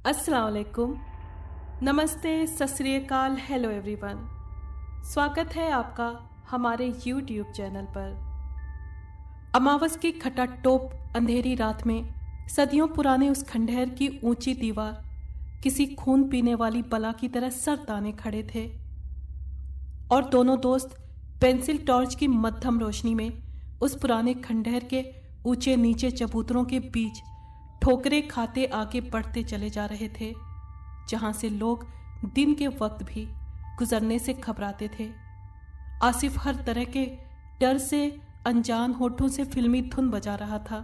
अस्सलाम वालेकुम, नमस्ते, सत श्री अकाल, हेलो एवरीवन। स्वागत है आपका हमारे YouTube चैनल पर। अमावस की खटाटोप अंधेरी रात में सदियों पुराने उस खंडहर की ऊंची दीवार किसी खून पीने वाली बला की तरह सर ताने खड़े थे और दोनों दोस्त पेंसिल टॉर्च की मध्यम रोशनी में उस पुराने खंडहर के ऊंचे नीचे चबूतरों के बीच ठोकरे खाते आगे बढ़ते चले जा रहे थे, जहां से लोग दिन के वक्त भी गुजरने से घबराते थे। आसिफ हर तरह के डर से अनजान होठों से फिल्मी धुन बजा रहा था,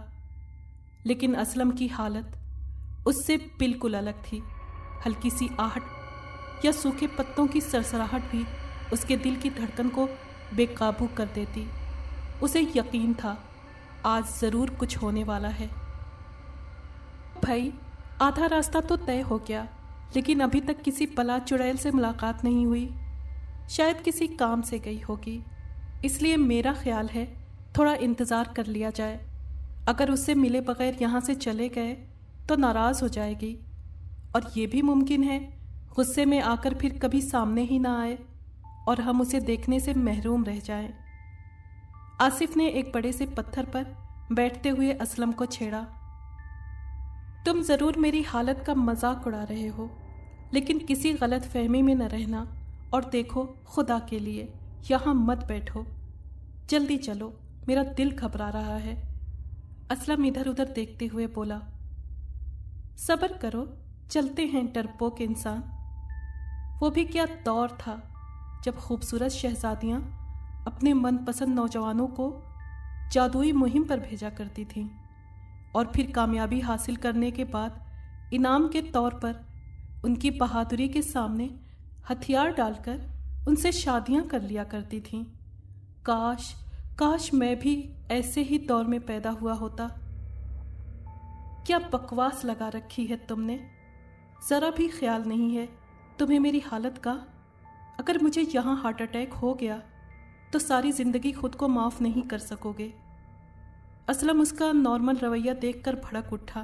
लेकिन असलम की हालत उससे बिल्कुल अलग थी। हल्की सी आहट या सूखे पत्तों की सरसराहट भी उसके दिल की धड़कन को बेकाबू कर देती। उसे यकीन था आज ज़रूर कुछ होने वाला है। भाई, आधा रास्ता तो तय हो गया, लेकिन अभी तक किसी बला चुड़ैल से मुलाकात नहीं हुई। शायद किसी काम से गई होगी, इसलिए मेरा ख्याल है थोड़ा इंतज़ार कर लिया जाए। अगर उससे मिले बगैर यहाँ से चले गए तो नाराज़ हो जाएगी, और ये भी मुमकिन है गुस्से में आकर फिर कभी सामने ही ना आए और हम उसे देखने से महरूम रह जाएं। आसिफ ने एक बड़े से पत्थर पर बैठते हुए असलम को छेड़ा। तुम ज़रूर मेरी हालत का मजाक उड़ा रहे हो, लेकिन किसी गलत फहमी में न रहना, और देखो खुदा के लिए यहाँ मत बैठो, जल्दी चलो, मेरा दिल घबरा रहा है। असलम इधर उधर देखते हुए बोला, सब्र करो, चलते हैं डरपोक इंसान। वो भी क्या दौर था जब खूबसूरत शहजादियाँ अपने मनपसंद नौजवानों को जादुई मुहिम पर भेजा करती थीं, और फिर कामयाबी हासिल करने के बाद इनाम के तौर पर उनकी बहादुरी के सामने हथियार डालकर उनसे शादियां कर लिया करती थीं। काश काश मैं भी ऐसे ही दौर में पैदा हुआ होता। क्या बकवास लगा रखी है तुमने, ज़रा भी ख्याल नहीं है तुम्हें मेरी हालत का। अगर मुझे यहाँ हार्ट अटैक हो गया तो सारी ज़िंदगी खुद को माफ़ नहीं कर सकोगे। असलम उसका नॉर्मल रवैया देखकर भड़क उठा।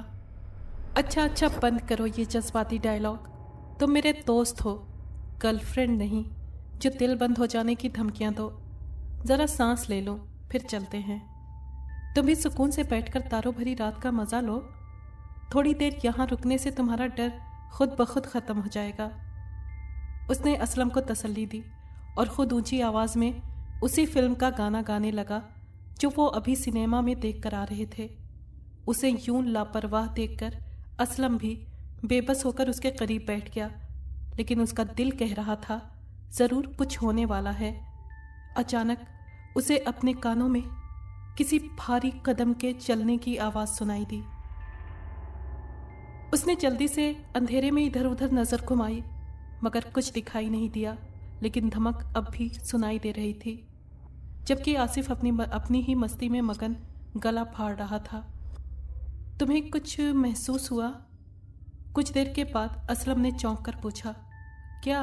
अच्छा बंद करो ये जज्बाती डायलॉग। तुम मेरे दोस्त हो, गर्लफ्रेंड नहीं जो दिल बंद हो जाने की धमकियां दो। ज़रा सांस ले लो, फिर चलते हैं। तुम भी सुकून से बैठकर तारों भरी रात का मज़ा लो। थोड़ी देर यहाँ रुकने से तुम्हारा डर खुद ब खुद ख़त्म हो जाएगा। उसने असलम को तसल्ली दी और ख़ुद ऊंची आवाज़ में उसी फिल्म का गाना गाने लगा जो वो अभी सिनेमा में देख कर आ रहे थे। उसे यूं लापरवाह देखकर असलम भी बेबस होकर उसके करीब बैठ गया, लेकिन उसका दिल कह रहा था ज़रूर कुछ होने वाला है। अचानक उसे अपने कानों में किसी भारी कदम के चलने की आवाज़ सुनाई दी। उसने जल्दी से अंधेरे में इधर उधर नज़र घुमाई, मगर कुछ दिखाई नहीं दिया, लेकिन धमक अब भी सुनाई दे रही थी, जबकि आसिफ अपनी ही मस्ती में मगन गला फाड़ रहा था। तुम्हें कुछ महसूस हुआ? कुछ देर के बाद असलम ने चौंक कर पूछा। क्या?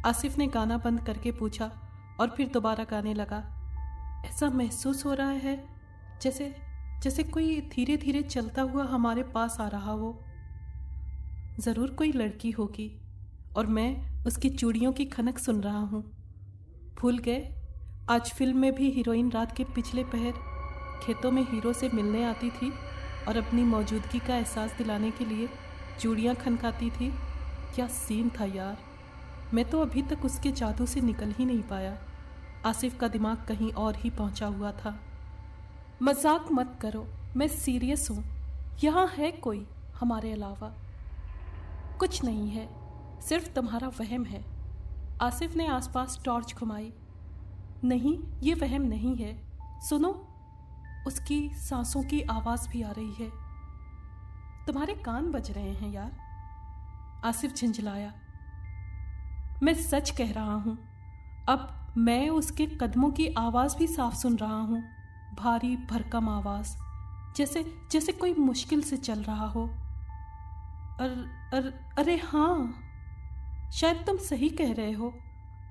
आसिफ ने गाना बंद करके पूछा और फिर दोबारा गाने लगा। ऐसा महसूस हो रहा है जैसे कोई धीरे धीरे चलता हुआ हमारे पास आ रहा हो। ज़रूर कोई लड़की होगी और मैं उसकी चूड़ियों की खनक सुन रहा हूँ। भूल गए, आज फिल्म में भी हीरोइन रात के पिछले पहर खेतों में हीरो से मिलने आती थी और अपनी मौजूदगी का एहसास दिलाने के लिए चूड़ियाँ खनकाती थी। क्या सीन था यार, मैं तो अभी तक उसके जादू से निकल ही नहीं पाया। आसिफ का दिमाग कहीं और ही पहुंचा हुआ था। मजाक मत करो, मैं सीरियस हूँ। यहाँ है कोई हमारे अलावा? कुछ नहीं है, सिर्फ तुम्हारा वहम है। आसिफ ने आसपास टॉर्च घुमाई। नहीं, ये वहम नहीं है, सुनो, उसकी सांसों की आवाज़ भी आ रही है। तुम्हारे कान बज रहे हैं यार। आसिफ झिंझलाया। मैं सच कह रहा हूँ, अब मैं उसके कदमों की आवाज़ भी साफ सुन रहा हूँ। भारी भरकम आवाज़, जैसे कोई मुश्किल से चल रहा हो। अरे हाँ, शायद तुम सही कह रहे हो।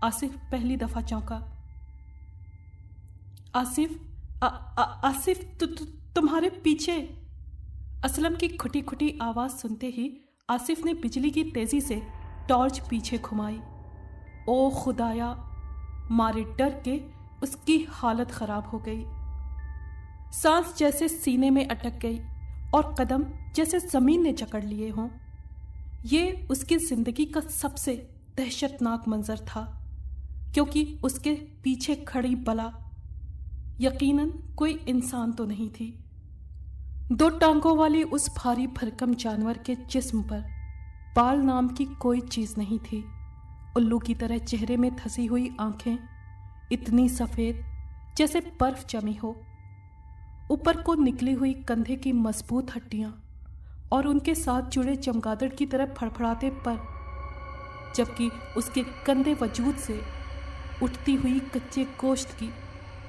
आसिफ पहली दफ़ा चौंका। आसिफ, आसिफ तुम्हारे पीछे। असलम की खुटी खुटी आवाज सुनते ही आसिफ ने बिजली की तेजी से टॉर्च पीछे घुमाई। ओ खुदाया, मारे डर के उसकी हालत खराब हो गई। सांस जैसे सीने में अटक गई और कदम जैसे जमीन ने जकड़ लिए हों। ये उसकी जिंदगी का सबसे दहशतनाक मंजर था, क्योंकि उसके पीछे खड़ी बला यकीनन कोई इंसान तो नहीं थी। 2 टांगों वाली उस भारी भरकम जानवर के जिस्म पर बाल नाम की कोई चीज नहीं थी। उल्लू की तरह चेहरे में धसी हुई आंखें, इतनी सफेद जैसे बर्फ जमी हो। ऊपर को निकली हुई कंधे की मजबूत हड्डियां और उनके साथ जुड़े चमगादड़ की तरह फड़फड़ाते पर, जबकि उसके गंदे वजूद से उठती हुई कच्चे गोश्त की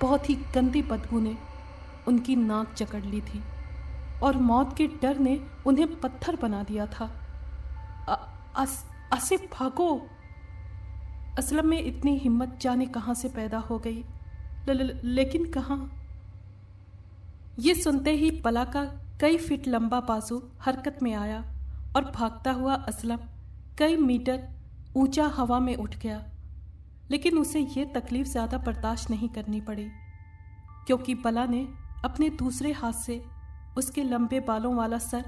बहुत ही गंदी बदबू ने उनकी नाक जकड़ ली थी और मौत के डर ने उन्हें पत्थर बना दिया था। आसिफ भागो। असलम में इतनी हिम्मत जाने कहां से पैदा हो गई, लेकिन कहां। ये सुनते ही बला का कई फीट लंबा बाजू हरकत में आया और भागता हुआ असलम कई मीटर ऊंचा हवा में उठ गया। लेकिन उसे यह तकलीफ ज्यादा बर्दाश्त नहीं करनी पड़ी, क्योंकि बला ने अपने दूसरे हाथ से उसके लंबे बालों वाला सर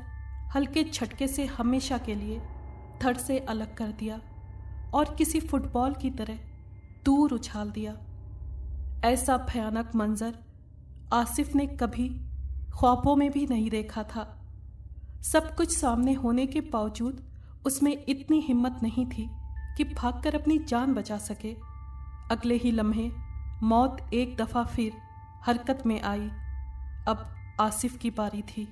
हल्के झटके से हमेशा के लिए धड़ से अलग कर दिया और किसी फुटबॉल की तरह दूर उछाल दिया। ऐसा भयानक मंजर आसिफ ने कभी ख्वाबों में भी नहीं देखा था। सब कुछ सामने होने के बावजूद उसमें इतनी हिम्मत नहीं थी कि भागकर अपनी जान बचा सके। अगले ही लम्हे मौत एक दफा फिर हरकत में आई। अब आसिफ की बारी थी।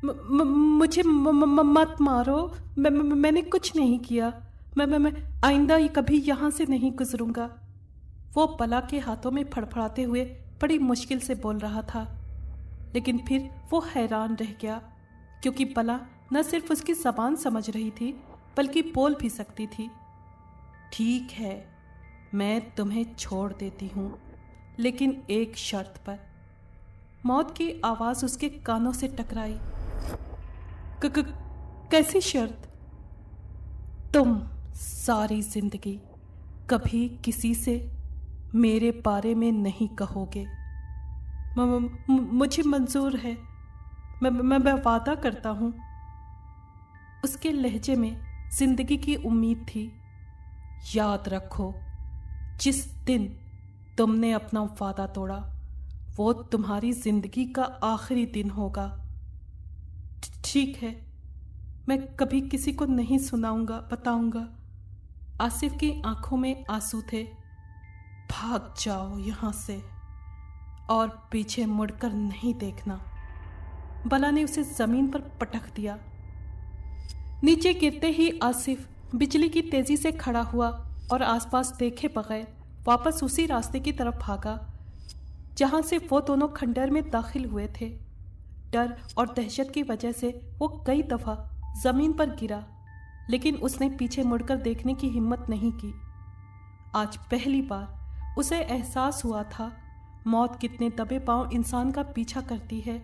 मुझे मत मारो, मैंने कुछ नहीं किया। मैं आइंदा ही कभी यहां से नहीं गुजरूंगा। वो बला के हाथों में फड़फड़ाते हुए बड़ी मुश्किल से बोल रहा था, लेकिन फिर वो हैरान रह गया, क्योंकि बला न सिर्फ उसकी जबान समझ रही थी बल्कि बोल भी सकती थी। ठीक है, मैं तुम्हें छोड़ देती हूं, लेकिन एक शर्त पर। मौत की आवाज उसके कानों से टकराई। कैसी शर्त? तुम सारी जिंदगी कभी किसी से मेरे बारे में नहीं कहोगे। मुझे मंजूर है, मैं वादा करता हूं। उसके लहजे में जिंदगी की उम्मीद थी। याद रखो, जिस दिन तुमने अपना वादा तोड़ा वो तुम्हारी जिंदगी का आखिरी दिन होगा। ठीक है, मैं कभी किसी को नहीं सुनाऊंगा, बताऊंगा। आसिफ की आंखों में आंसू थे। भाग जाओ यहां से और पीछे मुड़कर नहीं देखना। बला ने उसे जमीन पर पटक दिया। नीचे गिरते ही आसिफ बिजली की तेजी से खड़ा हुआ और आसपास देखे बगैर वापस उसी रास्ते की तरफ भागा जहां से वो दोनों खंडर में दाखिल हुए थे। डर और दहशत की वजह से वो कई दफा जमीन पर गिरा, लेकिन उसने पीछे मुड़कर देखने की हिम्मत नहीं की। आज पहली बार उसे एहसास हुआ था मौत कितने दबे पांव इंसान का पीछा करती है।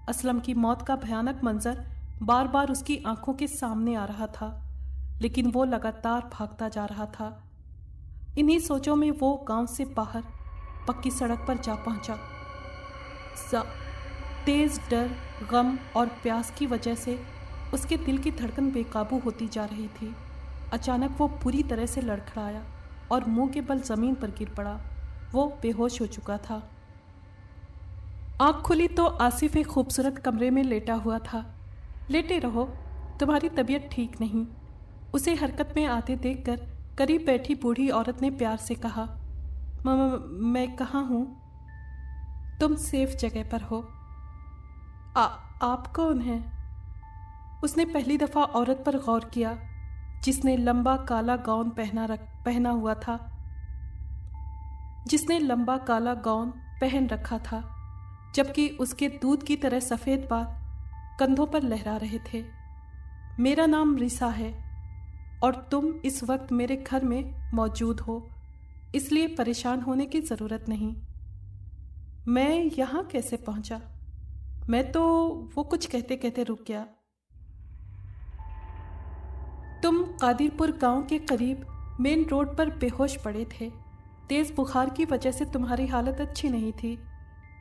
असलम की मौत का भयानक मंजर बार बार उसकी आंखों के सामने आ रहा था, लेकिन वो लगातार भागता जा रहा था। इन्हीं सोचों में वो गांव से बाहर पक्की सड़क पर जा पहुंचा। तेज डर, गम और प्यास की वजह से उसके दिल की धड़कन बेकाबू होती जा रही थी। अचानक वो पूरी तरह से लड़खड़ाया और मुंह के बल जमीन पर गिर पड़ा। वो बेहोश हो चुका था। आँख खुली तो आसिफ एक खूबसूरत कमरे में लेटा हुआ था। लेटे रहो, तुम्हारी तबीयत ठीक नहीं। उसे हरकत में आते देखकर करीब बैठी बूढ़ी औरत ने प्यार से कहा, मैं कहाँ हूँ? तुम सेफ जगह पर हो। आप कौन हैं? उसने पहली दफा औरत पर गौर किया, जिसने लंबा काला गाउन पहना हुआ था, जिसने लंबा काला गाउन पहन रखा था, जबकि उसके दूध की तरह सफेद बाल कंधों पर लहरा रहे थे। मेरा नाम रिसा है और तुम इस वक्त मेरे घर में मौजूद हो। इसलिए परेशान होने की ज़रूरत नहीं। मैं यहाँ कैसे पहुँचा? मैं तो वो कुछ कहते कहते रुक गया। तुम कादिरपुर गांव के करीब मेन रोड पर बेहोश पड़े थे। तेज़ बुखार की वजह से तुम्हारी हालत अच्छी नहीं थी,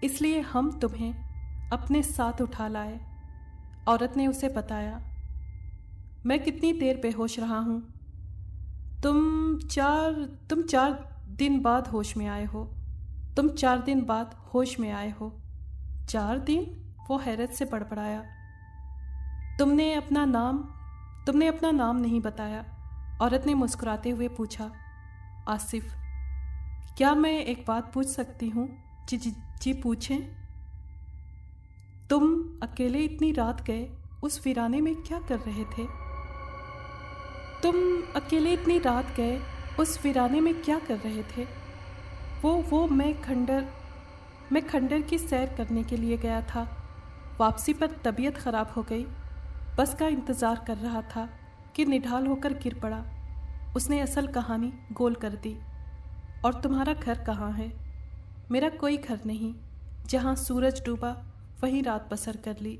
इसलिए हम तुम्हें अपने साथ उठा लाए। औरत ने उसे बताया। मैं कितनी देर बेहोश रहा हूँ? तुम 4 दिन बाद होश में आए हो। तुम 4 दिन बाद होश में आए हो। 4 दिन? वो हैरत से बड़बड़ाया। तुमने अपना नाम नहीं बताया। औरत ने मुस्कुराते हुए पूछा। आसिफ। क्या मैं एक बात पूछ सकती हूँ? जी पूछें। तुम अकेले इतनी रात गए उस वीराने में क्या कर रहे थे? तुम अकेले इतनी रात गए उस वीराने में क्या कर रहे थे? मैं खंडर की सैर करने के लिए गया था। वापसी पर तबीयत ख़राब हो गई। बस का इंतज़ार कर रहा था कि निढाल होकर गिर पड़ा। उसने असल कहानी गोल कर दी। और तुम्हारा घर कहाँ है? मेरा कोई घर नहीं। जहाँ सूरज डूबा वहीं रात बसर कर ली।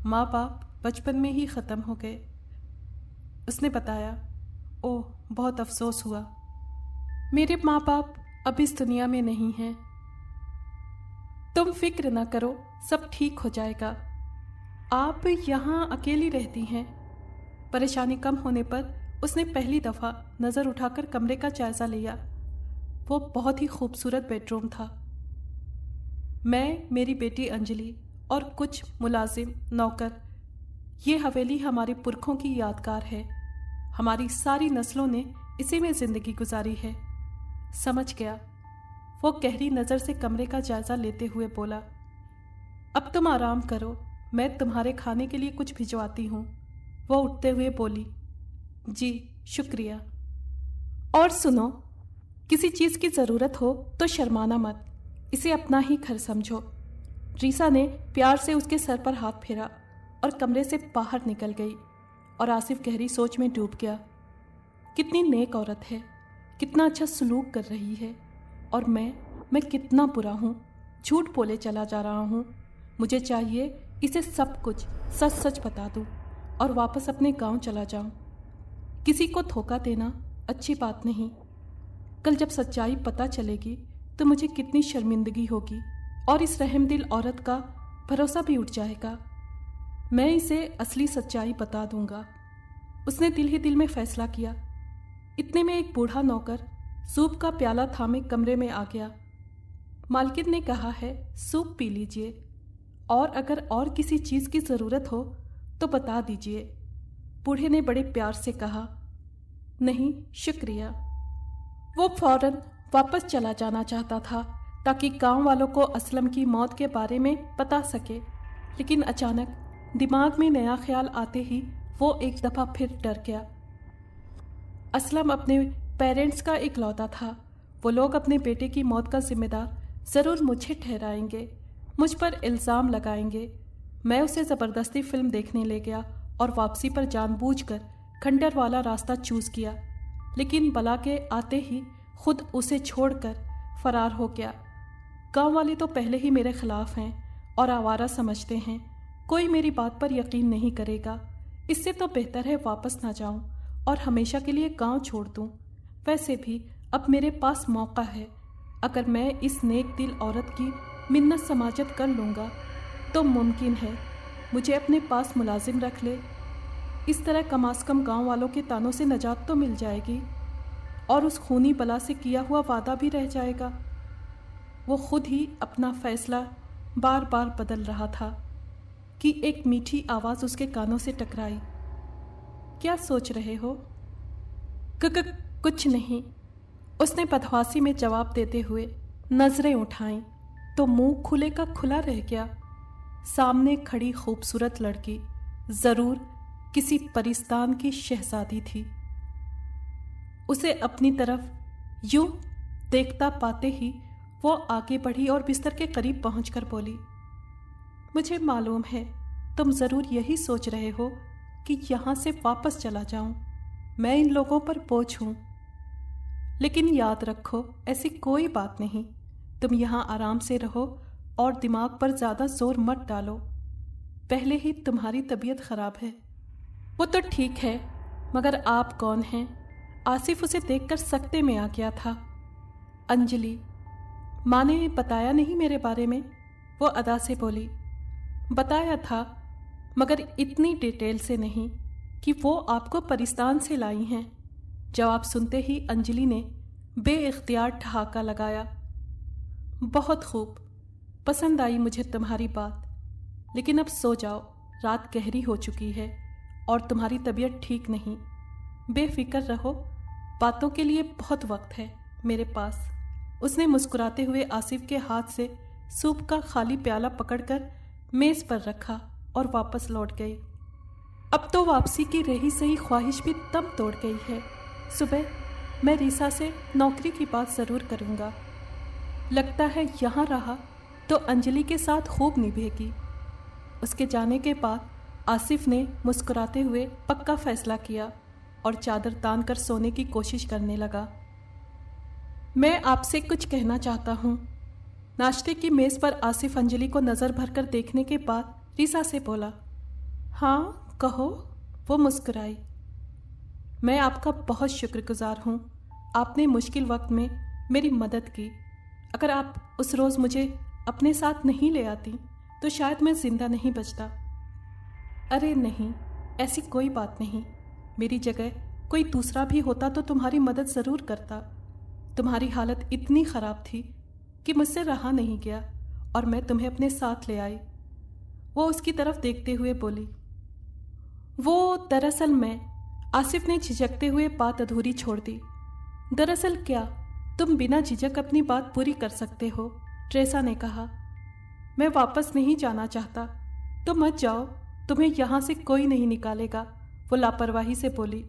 माँ बाप बचपन में ही ख़त्म हो गए। उसने बताया। ओह, बहुत अफसोस हुआ। मेरे माँ बाप अब इस दुनिया में नहीं हैं। तुम फिक्र ना करो, सब ठीक हो जाएगा। आप यहाँ अकेली रहती हैं? परेशानी कम होने पर उसने पहली दफ़ा नज़र उठाकर कमरे का जायज़ा लिया। वो बहुत ही खूबसूरत बेडरूम था। मैं, मेरी बेटी अंजलि और कुछ मुलाजिम नौकर। ये हवेली हमारे पुरखों की यादगार है। हमारी सारी नस्लों ने इसी में ज़िंदगी गुजारी है। समझ गया। वो गहरी नज़र से कमरे का जायज़ा लेते हुए बोला। अब तुम आराम करो, मैं तुम्हारे खाने के लिए कुछ भिजवाती हूँ। वो उठते हुए बोली। जी शुक्रिया। और सुनो, किसी चीज़ की ज़रूरत हो तो शर्माना मत, इसे अपना ही घर समझो। रीसा ने प्यार से उसके सर पर हाथ फेरा और कमरे से बाहर निकल गई। और आसिफ गहरी सोच में डूब गया। कितनी नेक औरत है, कितना अच्छा सलूक कर रही है। और मैं कितना बुरा हूँ, झूठ बोले चला जा रहा हूँ। मुझे चाहिए इसे सब कुछ सच सच बता दूँ और वापस अपने गांव चला जाऊँ। किसी को धोखा देना अच्छी बात नहीं। कल जब सच्चाई पता चलेगी तो मुझे कितनी शर्मिंदगी होगी और इस रहमदिल औरत का भरोसा भी उठ जाएगा। मैं इसे असली सच्चाई बता दूंगा। उसने दिल ही दिल में फैसला किया। इतने में एक बूढ़ा नौकर सूप का प्याला थामे कमरे में आ गया। मालकिन ने कहा है सूप पी लीजिए, और अगर और किसी चीज़ की ज़रूरत हो तो बता दीजिए। बूढ़े ने बड़े प्यार से कहा। नहीं शुक्रिया। वो फौरन वापस चला जाना चाहता था ताकि गांव वालों को असलम की मौत के बारे में बता सके, लेकिन अचानक दिमाग में नया ख्याल आते ही वो एक दफ़ा फिर डर गया। असलम अपने पेरेंट्स का इकलौता था। वो लोग अपने बेटे की मौत का जिम्मेदार ज़रूर मुझे ठहराएंगे, मुझ पर इल्ज़ाम लगाएंगे। मैं उसे ज़बरदस्ती फ़िल्म देखने ले गया और वापसी पर जानबूझकर खंडर वाला रास्ता चूज़ किया, लेकिन बला के आते ही खुद उसे छोड़कर फरार हो गया। गांव वाले तो पहले ही मेरे खिलाफ हैं और आवारा समझते हैं। कोई मेरी बात पर यकीन नहीं करेगा। इससे तो बेहतर है वापस ना जाऊं और हमेशा के लिए गांव छोड़ दूं। वैसे भी अब मेरे पास मौका है। अगर मैं इस नेक दिल औरत की मिन्नत समाजत कर लूँगा तो मुमकिन है मुझे अपने पास मुलाजिम रख ले। इस तरह कम से कम गाँव वालों के तानों से निजात तो मिल जाएगी और उस खूनी बला से किया हुआ वादा भी रह जाएगा। वो खुद ही अपना फैसला बार बार बदल रहा था कि एक मीठी आवाज़ उसके कानों से टकराई। क्या सोच रहे हो? कुछ नहीं, उसने बदहवासी में जवाब देते हुए नजरें उठाईं तो मुंह खुले का खुला रह गया। सामने खड़ी खूबसूरत लड़की जरूर किसी परिस्तान की शहजादी थी। उसे अपनी तरफ यूं देखता पाते ही वो आगे बढ़ी और बिस्तर के करीब पहुंचकर बोली, मुझे मालूम है तुम ज़रूर यही सोच रहे हो कि यहाँ से वापस चला जाऊं। मैं इन लोगों पर बोझ हूँ, लेकिन याद रखो ऐसी कोई बात नहीं। तुम यहाँ आराम से रहो और दिमाग पर ज़्यादा जोर मत डालो। पहले ही तुम्हारी तबीयत खराब है। वो तो ठीक है, मगर आप कौन हैं? आसिफ उसे देखकर सकते में आ गया था। अंजलि, माँ ने बताया नहीं मेरे बारे में? वो अदा से बोली। बताया था, मगर इतनी डिटेल से नहीं कि वो आपको पाकिस्तान से लाई हैं। जवाब सुनते ही अंजलि ने बेइख्तियार ठहाका लगाया। बहुत खूब, पसंद आई मुझे तुम्हारी बात, लेकिन अब सो जाओ, रात गहरी हो चुकी है और तुम्हारी तबीयत ठीक नहीं। बेफिक्र रहो, बातों के लिए बहुत वक्त है मेरे पास। उसने मुस्कुराते हुए आसिफ के हाथ से सूप का खाली प्याला पकड़कर मेज पर रखा और वापस लौट गई। अब तो वापसी की रही सही ख्वाहिश भी दम तोड़ गई है। सुबह मैं रीसा से नौकरी की बात ज़रूर करूँगा। लगता है यहाँ रहा तो अंजलि के साथ खूब निभेगी। उसके जाने के बाद आसिफ ने मुस्कुराते हुए पक्का फैसला किया और चादर तान कर सोने की कोशिश करने लगा। मैं आपसे कुछ कहना चाहता हूँ। नाश्ते की मेज़ पर आसिफ अंजलि को नज़र भरकर देखने के बाद रीसा से बोला। हाँ कहो, वो मुस्कुराई। मैं आपका बहुत शुक्रगुजार हूँ, आपने मुश्किल वक्त में मेरी मदद की। अगर आप उस रोज़ मुझे अपने साथ नहीं ले आती तो शायद मैं ज़िंदा नहीं बचता। अरे नहीं, ऐसी कोई बात नहीं। मेरी जगह कोई दूसरा भी होता तो तुम्हारी मदद ज़रूर करता। तुम्हारी हालत इतनी ख़राब थी कि मुझसे रहा नहीं गया और मैं तुम्हें अपने साथ ले आई। वो उसकी तरफ देखते हुए बोली। वो दरअसल मैं, आसिफ ने झिझकते हुए बात अधूरी छोड़ दी। दरअसल क्या, तुम बिना झिझक अपनी बात पूरी कर सकते हो, ट्रेसा ने कहा। मैं वापस नहीं जाना चाहता। तो मत जाओ, तुम्हें यहाँ से कोई नहीं निकालेगा, वो लापरवाही से बोली।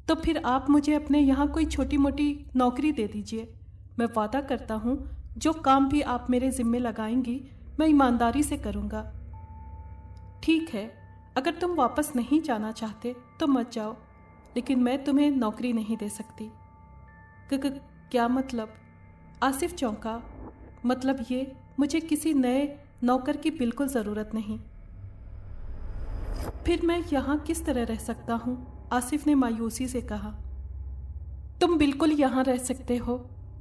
तो फिर आप मुझे अपने यहाँ कोई छोटी मोटी नौकरी दे दीजिए। मैं वादा करता हूँ जो काम भी आप मेरे ज़िम्मे लगाएंगी मैं ईमानदारी से करूँगा। ठीक है, अगर तुम वापस नहीं जाना चाहते तो मत जाओ, लेकिन मैं तुम्हें नौकरी नहीं दे सकती। क्या मतलब? आसिफ चौंका। मतलब ये, मुझे किसी नए नौकर की बिल्कुल ज़रूरत नहीं। फिर मैं यहाँ किस तरह रह सकता हूँ? आसिफ ने मायूसी से कहा। तुम बिल्कुल यहाँ रह सकते हो,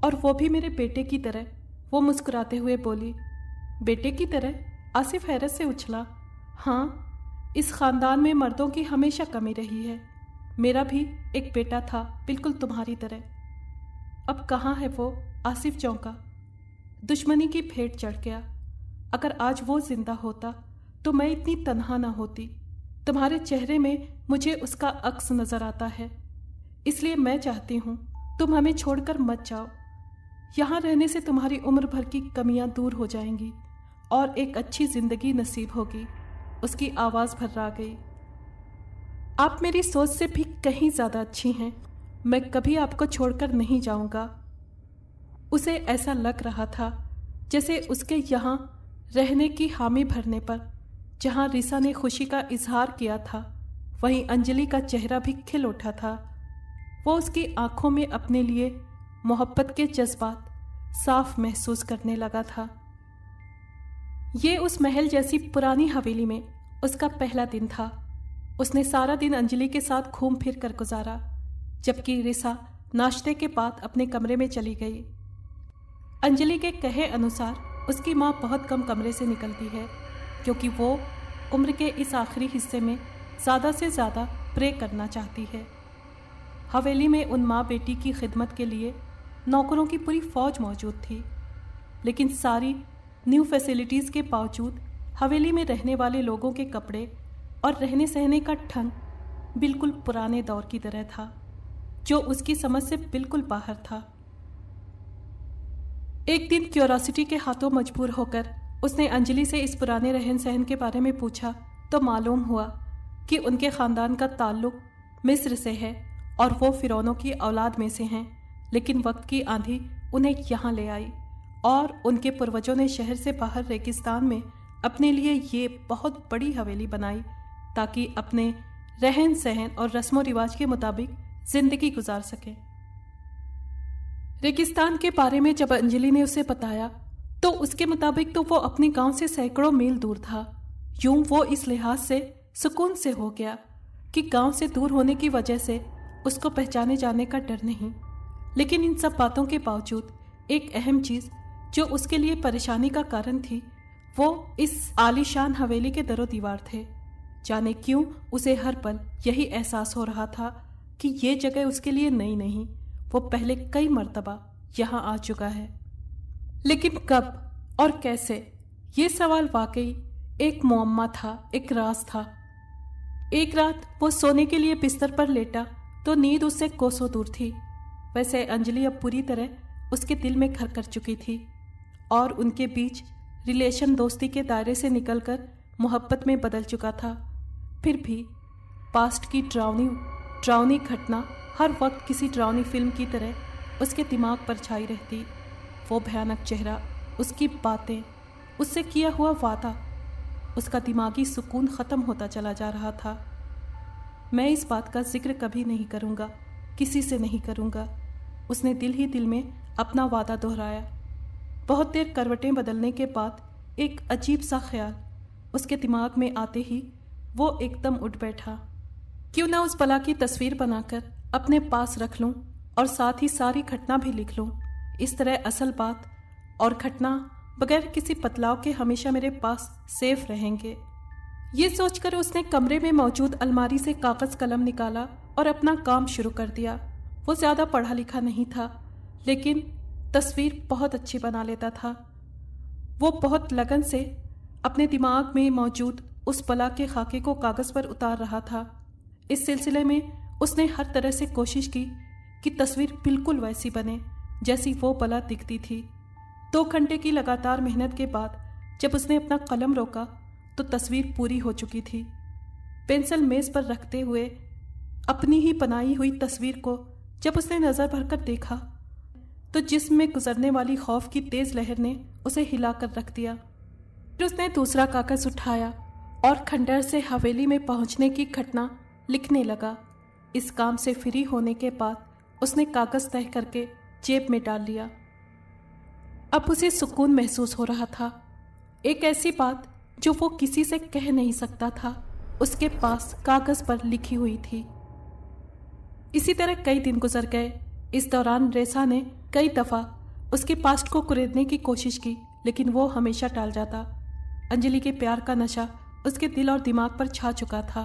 और वो भी मेरे बेटे की तरह, वो मुस्कुराते हुए बोली। बेटे की तरह? आसिफ हैरत से उछला। हाँ, इस ख़ानदान में मर्दों की हमेशा कमी रही है। मेरा भी एक बेटा था, बिल्कुल तुम्हारी तरह। अब कहाँ है वो? आसिफ चौंका। दुश्मनी की भेंट चढ़ गया। अगर आज वो जिंदा होता तो मैं इतनी तन्हा ना होती। तुम्हारे चेहरे में मुझे उसका अक्स नज़र आता है, इसलिए मैं चाहती हूँ तुम हमें छोड़कर मत जाओ। यहाँ रहने से तुम्हारी उम्र भर की कमियाँ दूर हो जाएंगी और एक अच्छी ज़िंदगी नसीब होगी। उसकी आवाज़ भर्रा गई। आप मेरी सोच से भी कहीं ज़्यादा अच्छी हैं। मैं कभी आपको छोड़कर नहीं जाऊँगा। उसे ऐसा लग रहा था जैसे उसके यहाँ रहने की हामी भरने पर, जहाँ रीसा ने खुशी का इजहार किया था, वहीं अंजलि का चेहरा भी खिल उठा था। वो उसकी आंखों में अपने लिए मोहब्बत के जज्बात साफ महसूस करने लगा था। ये उस महल जैसी पुरानी हवेली में उसका पहला दिन था। उसने सारा दिन अंजलि के साथ घूम फिर कर गुजारा, जबकि रीसा नाश्ते के बाद अपने कमरे में चली गई। अंजलि के कहे अनुसार उसकी माँ बहुत कम कमरे से निकलती है, क्योंकि वो उम्र के इस आखिरी हिस्से में ज़्यादा से ज़्यादा प्रे करना चाहती है। हवेली में उन माँ बेटी की खिदमत के लिए नौकरों की पूरी फ़ौज मौजूद थी, लेकिन सारी न्यू फैसिलिटीज़ के बावजूद हवेली में रहने वाले लोगों के कपड़े और रहने सहने का ढंग बिल्कुल पुराने दौर की तरह था, जो उसकी समझ से बिल्कुल बाहर था। एक दिन क्यूरोसिटी के हाथों मजबूर होकर उसने अंजलि से इस पुराने रहन सहन के बारे में पूछा तो मालूम हुआ कि उनके ख़ानदान का ताल्लुक़ मिस्र से है और वो फ़िरौनों की औलाद में से हैं, लेकिन वक्त की आंधी उन्हें यहाँ ले आई और उनके पूर्वजों ने शहर से बाहर रेगिस्तान में अपने लिए ये बहुत बड़ी हवेली बनाई ताकि अपने रहन सहन और रस्म व रिवाज के मुताबिक ज़िंदगी गुजार सकें। रेगिस्तान के बारे में जब अंजलि ने उसे बताया तो उसके मुताबिक तो वो अपने गांव से सैकड़ों मील दूर था। यूं वो इस लिहाज से सुकून से हो गया कि गांव से दूर होने की वजह से उसको पहचाने जाने का डर नहीं। लेकिन इन सब बातों के बावजूद एक अहम चीज जो उसके लिए परेशानी का कारण थी, वो इस आलीशान हवेली के दरो दीवार थे। जाने क्यों उसे हर पल यही एहसास हो रहा था कि ये जगह उसके लिए नई नहीं, वो पहले कई मर्तबा यहाँ आ चुका है। लेकिन कब और कैसे, ये सवाल वाकई एक मुअम्मा था, एक राज था। एक रात वो सोने के लिए बिस्तर पर लेटा तो नींद उससे कोसों दूर थी। वैसे अंजलि अब पूरी तरह उसके दिल में घर कर चुकी थी और उनके बीच रिलेशन दोस्ती के दायरे से निकलकर मोहब्बत में बदल चुका था। फिर भी पास्ट की ड्रावनी घटना हर वक्त किसी ड्रावनी फिल्म की तरह उसके दिमाग पर छाई रहती। वो भयानक चेहरा, उसकी बातें, उससे किया हुआ वादा, उसका दिमागी सुकून ख़त्म होता चला जा रहा था। मैं इस बात का जिक्र कभी नहीं करूँगा, किसी से नहीं करूँगा, उसने दिल ही दिल में अपना वादा दोहराया। बहुत देर करवटें बदलने के बाद एक अजीब सा ख्याल उसके दिमाग में आते ही वो एकदम उठ बैठा। क्यों ना उस बला की तस्वीर बनाकर अपने पास रख लूं और साथ ही सारी घटना भी लिख लूं। इस तरह असल बात और घटना बगैर किसी बदलाव के हमेशा मेरे पास सेफ रहेंगे। ये सोचकर उसने कमरे में मौजूद अलमारी से कागज कलम निकाला और अपना काम शुरू कर दिया। वो ज़्यादा पढ़ा लिखा नहीं था, लेकिन तस्वीर बहुत अच्छी बना लेता था। वो बहुत लगन से अपने दिमाग में मौजूद उस बला के खाके को कागज़ पर उतार रहा था। इस सिलसिले में उसने हर तरह से कोशिश की कि तस्वीर बिल्कुल वैसी बने जैसी वो बला दिखती थी। 2 घंटे की लगातार मेहनत के बाद जब उसने अपना कलम रोका तो तस्वीर पूरी हो चुकी थी। पेंसिल मेज पर रखते हुए अपनी ही बनाई हुई तस्वीर को जब उसने नज़र भरकर देखा तो जिस्म में गुजरने वाली खौफ की तेज लहर ने उसे हिलाकर रख दिया। फिर उसने दूसरा कागज उठाया और खंडहर से हवेली में पहुंचने की घटना लिखने लगा। इस काम से फ्री होने के बाद उसने कागज तय करके जेब में डाल लिया। अब उसे सुकून महसूस हो रहा था। एक ऐसी बात जो वो किसी से कह नहीं सकता था, उसके पास कागज पर लिखी हुई थी। इसी तरह कई दिन गुजर गए। इस दौरान रेसा ने कई दफ़ा उसके पास्ट को कुरेदने की कोशिश की, लेकिन वो हमेशा टाल जाता। अंजलि के प्यार का नशा उसके दिल और दिमाग पर छा चुका था।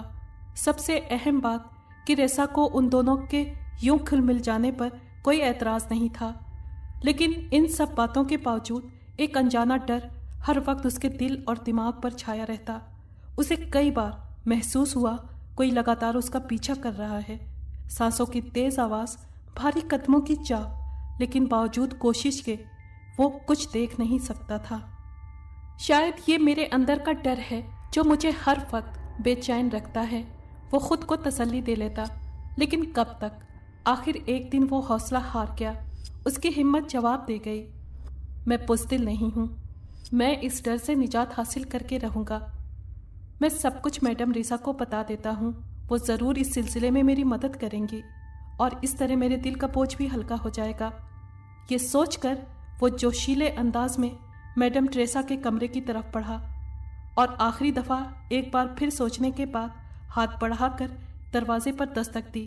सबसे अहम बात कि रेसा को उन दोनों के यूं खुल मिल जाने पर कोई एतराज़ नहीं था, लेकिन इन सब बातों के बावजूद एक अनजाना डर हर वक्त उसके दिल और दिमाग पर छाया रहता। उसे कई बार महसूस हुआ कोई लगातार उसका पीछा कर रहा है। सांसों की तेज आवाज़, भारी कदमों की चाप, लेकिन बावजूद कोशिश के वो कुछ देख नहीं सकता था। शायद ये मेरे अंदर का डर है जो मुझे हर वक्त बेचैन रखता है, वो खुद को तसल्ली दे लेता। लेकिन कब तक? आखिर एक दिन वो हौसला हार गया। उसकी हिम्मत जवाब दे गई, मैं बुज़दिल नहीं हूँ, मैं इस डर से निजात हासिल करके रहूँगा। मैं सब कुछ मैडम रिसा को बता देता हूँ, वो ज़रूर इस सिलसिले में मेरी मदद करेंगी और इस तरह मेरे दिल का बोझ भी हल्का हो जाएगा। ये सोचकर वो जोशीले अंदाज में मैडम ट्रेसा के कमरे की तरफ बढ़ा और आखिरी दफ़ा एक बार फिर सोचने के बाद हाथ बढ़ाकर दरवाजे पर दस्तक दी।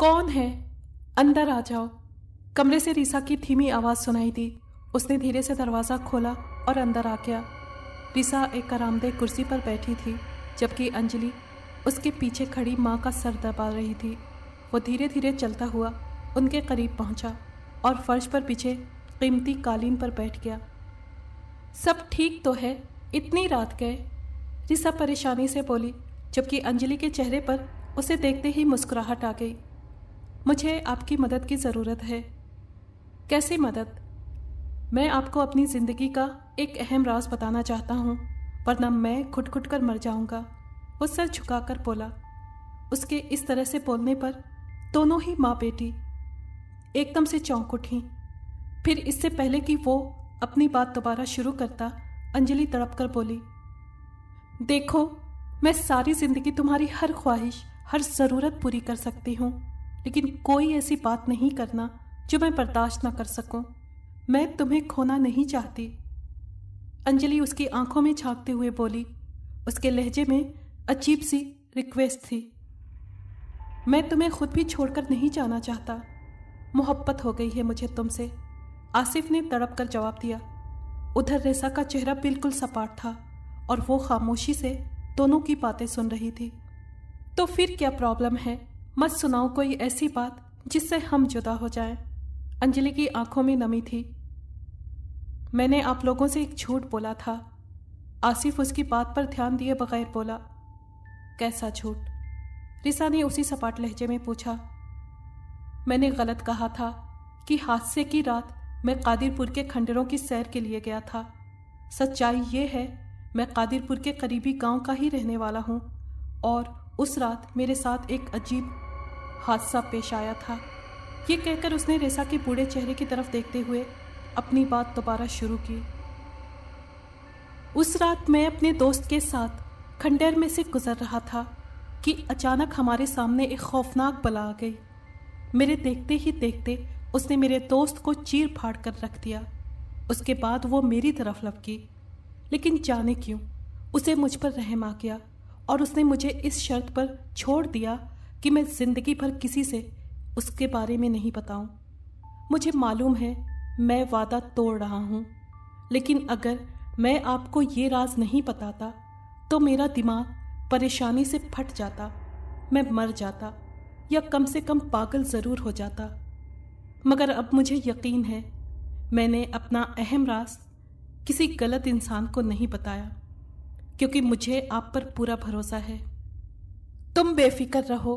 कौन है? अंदर आ जाओ। कमरे से रिसा की धीमी आवाज़ सुनाई दी। उसने धीरे से दरवाज़ा खोला और अंदर आ गया। रिसा एक आरामदेह कुर्सी पर बैठी थी, जबकि अंजलि उसके पीछे खड़ी माँ का सर दबा रही थी। वो धीरे धीरे चलता हुआ उनके करीब पहुँचा और फर्श पर बिछे कीमती कालीन पर बैठ गया। सब ठीक तो है? इतनी रात गए? रिसा परेशानी से बोली, जबकि अंजलि के चेहरे पर उसे देखते ही मुस्कुराहट आ गई। मुझे आपकी मदद की ज़रूरत है। कैसी मदद? मैं आपको अपनी ज़िंदगी का एक अहम राज बताना चाहता हूँ, वरना मैं घुट घुट कर मर जाऊँगा। वो सर झुकाकर बोला। उसके इस तरह से बोलने पर दोनों ही माँ बेटी एकदम से चौंक उठी। फिर इससे पहले कि वो अपनी बात दोबारा शुरू करता, अंजलि तड़प कर बोली, देखो, मैं सारी ज़िंदगी तुम्हारी हर ख्वाहिश, हर ज़रूरत पूरी कर सकती हूँ, लेकिन कोई ऐसी बात नहीं करना जो मैं बर्दाश्त न कर सकूं। मैं तुम्हें खोना नहीं चाहती। अंजलि उसकी आंखों में झांकते हुए बोली। उसके लहजे में अजीब सी रिक्वेस्ट थी। मैं तुम्हें खुद भी छोड़कर नहीं जाना चाहता। मोहब्बत हो गई है मुझे तुमसे, आसिफ ने तड़प कर जवाब दिया। उधर रेसा का चेहरा बिल्कुल सपाट था और वो खामोशी से दोनों की बातें सुन रही थी। तो फिर क्या प्रॉब्लम है? मत सुनाओ कोई ऐसी बात जिससे हम जुदा हो जाएं। अंजलि की आंखों में नमी थी। मैंने आप लोगों से एक झूठ बोला था। आसिफ उसकी बात पर ध्यान दिए बगैर बोला। कैसा झूठ? रिसा ने उसी सपाट लहजे में पूछा। मैंने गलत कहा था कि हादसे की रात मैं कादिरपुर के खंडरों की सैर के लिए गया था। सच्चाई ये है, मैं कादिरपुर के करीबी गांव का ही रहने वाला हूँ और उस रात मेरे साथ एक अजीब हादसा पेश आया था। ये कहकर उसने रेसा के बूढ़े चेहरे की तरफ देखते हुए अपनी बात दोबारा शुरू की। उस रात मैं अपने दोस्त के साथ खंडर में से गुजर रहा था कि अचानक हमारे सामने एक खौफनाक बला आ गई। मेरे देखते ही देखते उसने मेरे दोस्त को चीर फाड़ कर रख दिया। उसके बाद वो मेरी तरफ लपकी, लेकिन जाने क्यों उसे मुझ पर रहम आ गया और उसने मुझे इस शर्त पर छोड़ दिया कि मैं जिंदगी भर किसी से उसके बारे में नहीं बताऊं। मुझे मालूम है मैं वादा तोड़ रहा हूं, लेकिन अगर मैं आपको ये राज नहीं बताता तो मेरा दिमाग परेशानी से फट जाता, मैं मर जाता या कम से कम पागल ज़रूर हो जाता। मगर अब मुझे यकीन है मैंने अपना अहम राज किसी गलत इंसान को नहीं बताया, क्योंकि मुझे आप पर पूरा भरोसा है। तुम बेफिक्र रहो,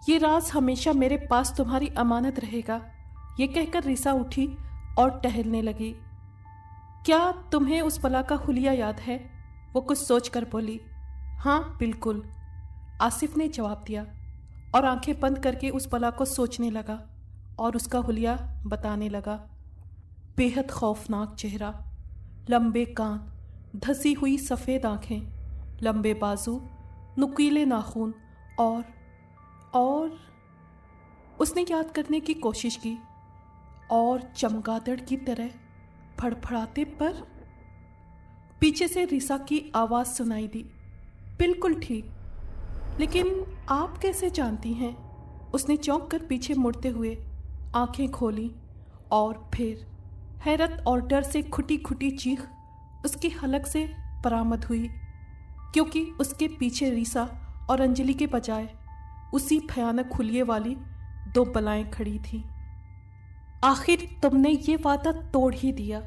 ये राज हमेशा मेरे पास तुम्हारी अमानत रहेगा। ये कहकर रिसा उठी और टहलने लगी। क्या तुम्हें उस बला का हुलिया याद है? वो कुछ सोचकर बोली। हाँ बिल्कुल, आसिफ ने जवाब दिया और आंखें बंद करके उस बला को सोचने लगा और उसका हुलिया बताने लगा। बेहद खौफनाक चेहरा, लंबे कान, धसी हुई सफ़ेद आंखें, लंबे बाजू, नुकीले नाखून और उसने याद करने की कोशिश की और चमगादड़ की तरह फड़फड़ाते पर पीछे से रिसा की आवाज़ सुनाई दी। बिल्कुल ठीक, लेकिन आप कैसे जानती हैं? उसने चौंक कर पीछे मुड़ते हुए आंखें खोली और फिर हैरत और डर से खुटी खुटी चीख उसकी हलक से बरामद हुई, क्योंकि उसके पीछे रिसा और अंजलि के बजाय उसी भयानक हुलिये वाली दो बलाएं खड़ी थीं। आखिर तुमने ये वादा तोड़ ही दिया।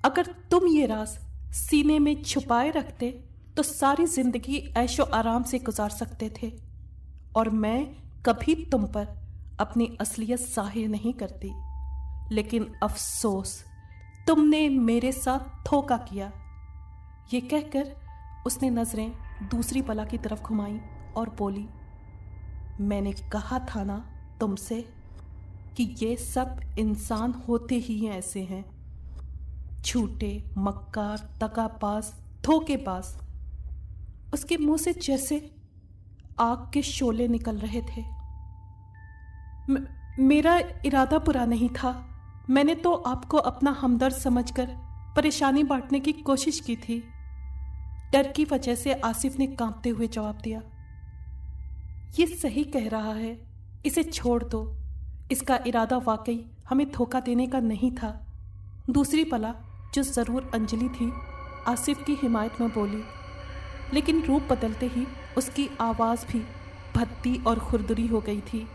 अगर तुम ये राज सीने में छुपाए रखते तो सारी जिंदगी ऐशो आराम से गुजार सकते थे और मैं कभी तुम पर अपनी असलियत जाहिर नहीं करती। लेकिन अफसोस, तुमने मेरे साथ धोखा किया। ये कहकर उसने नजरें दूसरी बला की तरफ घुमाई और बोली, मैंने कहा था ना तुमसे कि ये सब इंसान होते ही ऐसे हैं, झूठे, मक्कार, दगाबाज, धोखेबाज। उसके मुंह से जैसे आग के शोले निकल रहे थे। मेरा इरादा बुरा नहीं था। मैंने तो आपको अपना हमदर्द समझकर परेशानी बांटने की कोशिश की थी। डर की वजह से आसिफ ने कांपते हुए जवाब दिया। ये सही कह रहा है, इसे छोड़ दो। इसका इरादा वाकई हमें धोखा देने का नहीं था। दूसरी पला, जो ज़रूर अंजलि थी, आसिफ की हिमायत में बोली, लेकिन रूप बदलते ही उसकी आवाज़ भी भद्दी और खुरदुरी हो गई थी।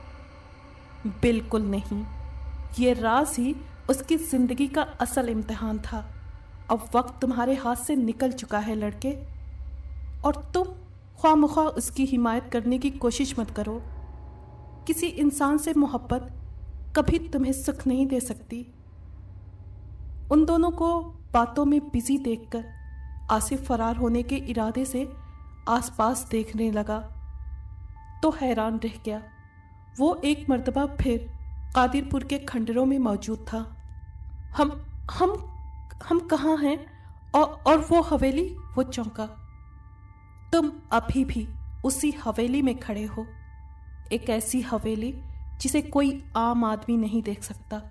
बिल्कुल नहीं, ये राज ही उसकी ज़िंदगी का असल इम्तिहान था। अब वक्त तुम्हारे हाथ से निकल चुका है लड़के, और तुम ख्वामख्वाह उसकी हिमायत करने की कोशिश मत करो। किसी इंसान से मोहब्बत कभी तुम्हें सुख नहीं दे सकती। उन दोनों को बातों में बिजी देखकर आसिफ फरार होने के इरादे से आसपास देखने लगा तो हैरान रह गया। वो एक मर्तबा फिर कादिरपुर के खंडरों में मौजूद था। हम कहाँ हैं? और वो हवेली? वो चौंका। तुम अभी भी उसी हवेली में खड़े हो, एक ऐसी हवेली जिसे कोई आम आदमी नहीं देख सकता।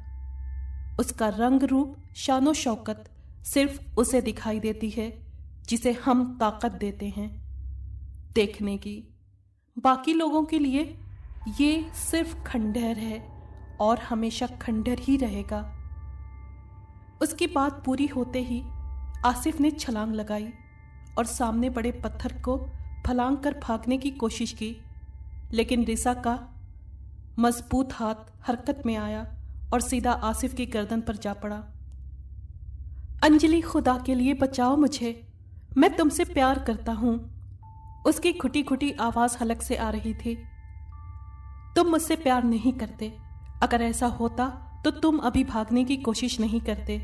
उसका रंग रूप, शानो शौकत सिर्फ उसे दिखाई देती है जिसे हम ताकत देते हैं देखने की। बाकी लोगों के लिए ये सिर्फ खंडहर है और हमेशा खंडहर ही रहेगा। उसकी बात पूरी होते ही आसिफ ने छलांग लगाई और सामने पड़े पत्थर को फलांग कर भागने की कोशिश की, लेकिन रिसा का मजबूत हाथ हरकत में आया और सीधा आसिफ की गर्दन पर जा पड़ा। अंजलि, खुदा के लिए बचाओ मुझे, मैं तुमसे प्यार करता हूं। उसकी घुटी घुटी आवाज हलक से आ रही थी। तुम मुझसे प्यार नहीं करते। अगर ऐसा होता तो तुम अभी भागने की कोशिश नहीं करते।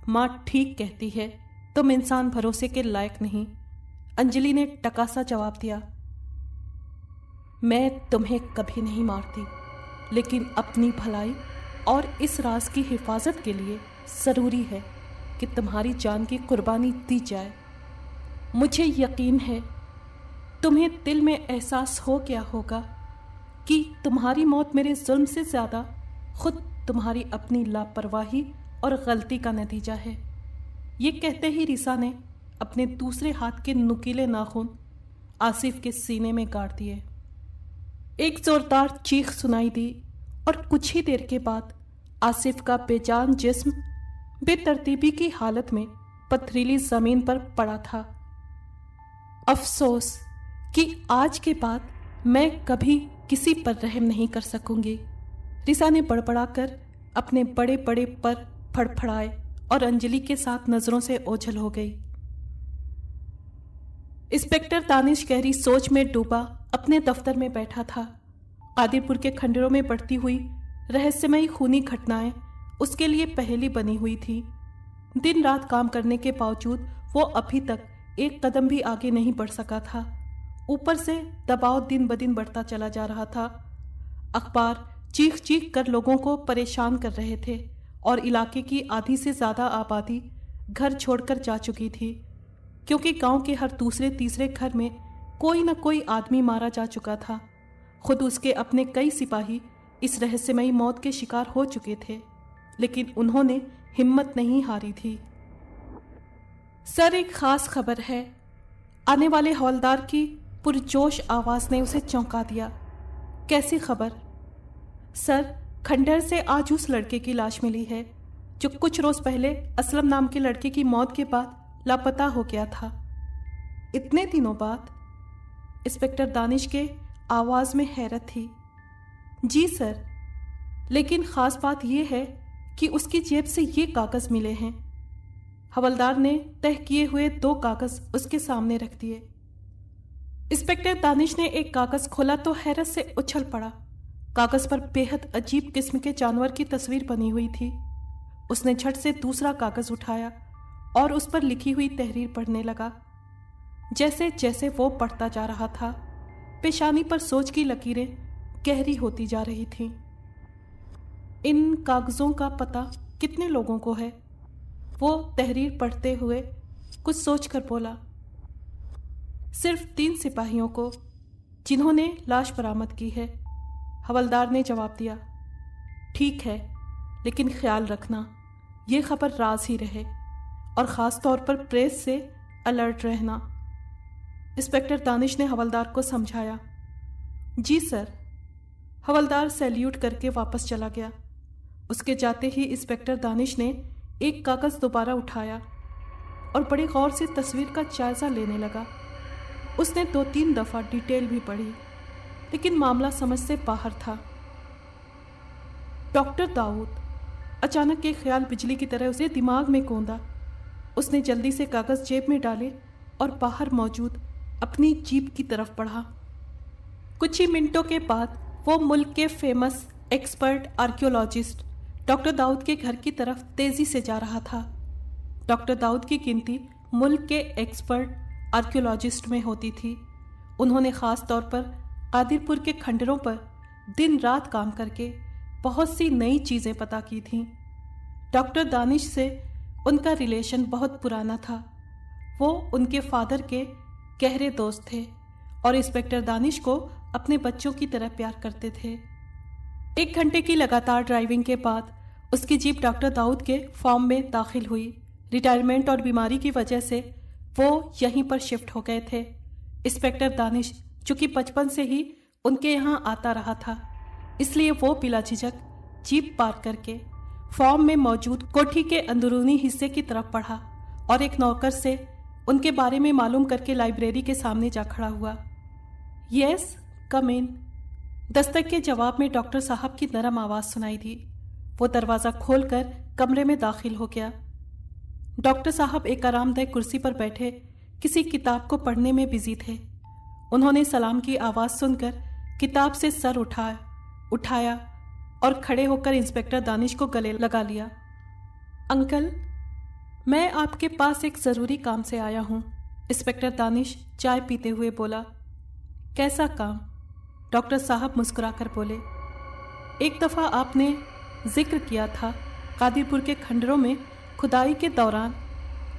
माँ ठीक कहती है, तुम इंसान भरोसे के लायक नहीं। अंजलि ने टकासा जवाब दिया। मैं तुम्हें कभी नहीं मारती, लेकिन अपनी भलाई और इस राज की हिफाजत के लिए ज़रूरी है कि तुम्हारी जान की कुर्बानी दी जाए। मुझे यकीन है तुम्हें दिल में एहसास हो गया होगा कि तुम्हारी मौत मेरे जुल्म से ज़्यादा खुद तुम्हारी अपनी लापरवाही और गलती का नतीजा है। ये कहते ही रिसा ने अपने दूसरे हाथ के नुकीले नाखून आसिफ के सीने में गाड़ दिए। एक जोरदार चीख सुनाई दी और कुछ ही देर के बाद आसिफ का बेजान जिस्म बेतरतीबी की हालत में पथरीली जमीन पर पड़ा था। अफसोस कि आज के बाद मैं कभी किसी पर रहम नहीं कर सकूंगी, रिसा ने बड़बड़ाकर अपने बड़े बड़े पर फड़फड़ाए और अंजलि के साथ नजरों से ओझल हो गई। इंस्पेक्टर दानिश गहरी सोच में डूबा अपने दफ्तर में बैठा था। कादिरपुर के खंडरों में बढ़ती हुई रहस्यमयी खूनी घटनाएं उसके लिए पहेली बनी हुई थी। दिन रात काम करने के बावजूद वो अभी तक एक कदम भी आगे नहीं बढ़ सका था। ऊपर से दबाव दिन ब दिन बढ़ता चला जा रहा था। अखबार चीख चीख कर लोगों को परेशान कर रहे थे और इलाके की आधी से ज़्यादा आबादी घर छोड़कर जा चुकी थी, क्योंकि गांव के हर दूसरे तीसरे घर में कोई न कोई आदमी मारा जा चुका था। खुद उसके अपने कई सिपाही इस रहस्यमयी मौत के शिकार हो चुके थे, लेकिन उन्होंने हिम्मत नहीं हारी थी। सर, एक खास खबर है। आने वाले हवलदार की पुरजोश आवाज ने उसे चौंका दिया। कैसी खबर? सर, खंडहर से आज उस लड़के की लाश मिली है जो कुछ रोज पहले असलम नाम के लड़के की मौत के बाद लापता हो गया था। इतने दिनों बाद? इंस्पेक्टर दानिश के आवाज में हैरत थी। जी सर, लेकिन खास बात यह है कि उसकी जेब से ये कागज मिले हैं। हवलदार ने तह किए हुए 2 कागज उसके सामने रख दिए। इंस्पेक्टर दानिश ने एक कागज खोला तो हैरत से उछल पड़ा। कागज पर बेहद अजीब किस्म के जानवर की तस्वीर बनी हुई थी। उसने झट से दूसरा कागज उठाया और उस पर लिखी हुई तहरीर पढ़ने लगा। जैसे जैसे वो पढ़ता जा रहा था, पेशानी पर सोच की लकीरें गहरी होती जा रही थीं। इन कागजों का पता कितने लोगों को है? वो तहरीर पढ़ते हुए कुछ सोचकर बोला। सिर्फ 3 सिपाहियों को, जिन्होंने लाश बरामद की है, हवलदार ने जवाब दिया। ठीक है, लेकिन ख्याल रखना ये खबर राज ही रहे और ख़ास तौर पर प्रेस से अलर्ट रहना। इंस्पेक्टर दानिश ने हवलदार को समझाया। जी सर। हवलदार सैल्यूट करके वापस चला गया। उसके जाते ही इंस्पेक्टर दानिश ने एक कागज़ दोबारा उठाया और बड़े गौर से तस्वीर का जायज़ा लेने लगा। उसने 2-3 दफ़ा डिटेल भी पढ़ी, लेकिन मामला समझ से बाहर था। डॉक्टर दाऊद, अचानक एक ख्याल बिजली की तरह उसे दिमाग में कौंधा। उसने जल्दी से कागज़ जेब में डाले और बाहर मौजूद अपनी जीप की तरफ बढ़ा। कुछ ही मिनटों के बाद वो मुल्क के famous expert archaeologist doctor Daud के घर की तरफ तेज़ी से जा रहा था। डॉक्टर दाऊद की गिनती मुल्क के एक्सपर्ट आर्कियोलॉजिस्ट में होती थी। उन्होंने ख़ास तौर पर कादिरपुर के खंडरों पर दिन रात काम करके बहुत सी नई चीज़ें पता की थीं। डॉक्टर दानिश से उनका रिलेशन बहुत पुराना था। वो उनके फादर के गहरे दोस्त थे और इंस्पेक्टर दानिश को अपने बच्चों की तरह प्यार करते थे। 1 घंटे की लगातार ड्राइविंग के बाद उसकी जीप डॉक्टर दाऊद के फॉर्म में दाखिल हुई। रिटायरमेंट और बीमारी की वजह से वो यहीं पर शिफ्ट हो गए थे। इंस्पेक्टर दानिश, जो कि बचपन से ही उनके यहाँ आता रहा था, इसलिए वो बिला झिझक जीप पार करके फॉर्म में मौजूद कोठी के अंदरूनी हिस्से की तरफ बढ़ा और एक नौकर से उनके बारे में मालूम करके लाइब्रेरी के सामने जा खड़ा हुआ। यस, कम इन। दस्तक के जवाब में डॉक्टर साहब की नरम आवाज़ सुनाई दी। वो दरवाज़ा खोलकर कमरे में दाखिल हो गया। डॉक्टर साहब एक आरामदायक कुर्सी पर बैठे किसी किताब को पढ़ने में बिजी थे। उन्होंने सलाम की आवाज़ सुनकर किताब से सर उठाया और खड़े होकर इंस्पेक्टर दानिश को गले लगा लिया। अंकल, मैं आपके पास एक ज़रूरी काम से आया हूँ, इंस्पेक्टर दानिश चाय पीते हुए बोला। कैसा काम? डॉक्टर साहब मुस्कुराकर बोले। एक दफ़ा आपने जिक्र किया था कादिरपुर के खंडरों में खुदाई के दौरान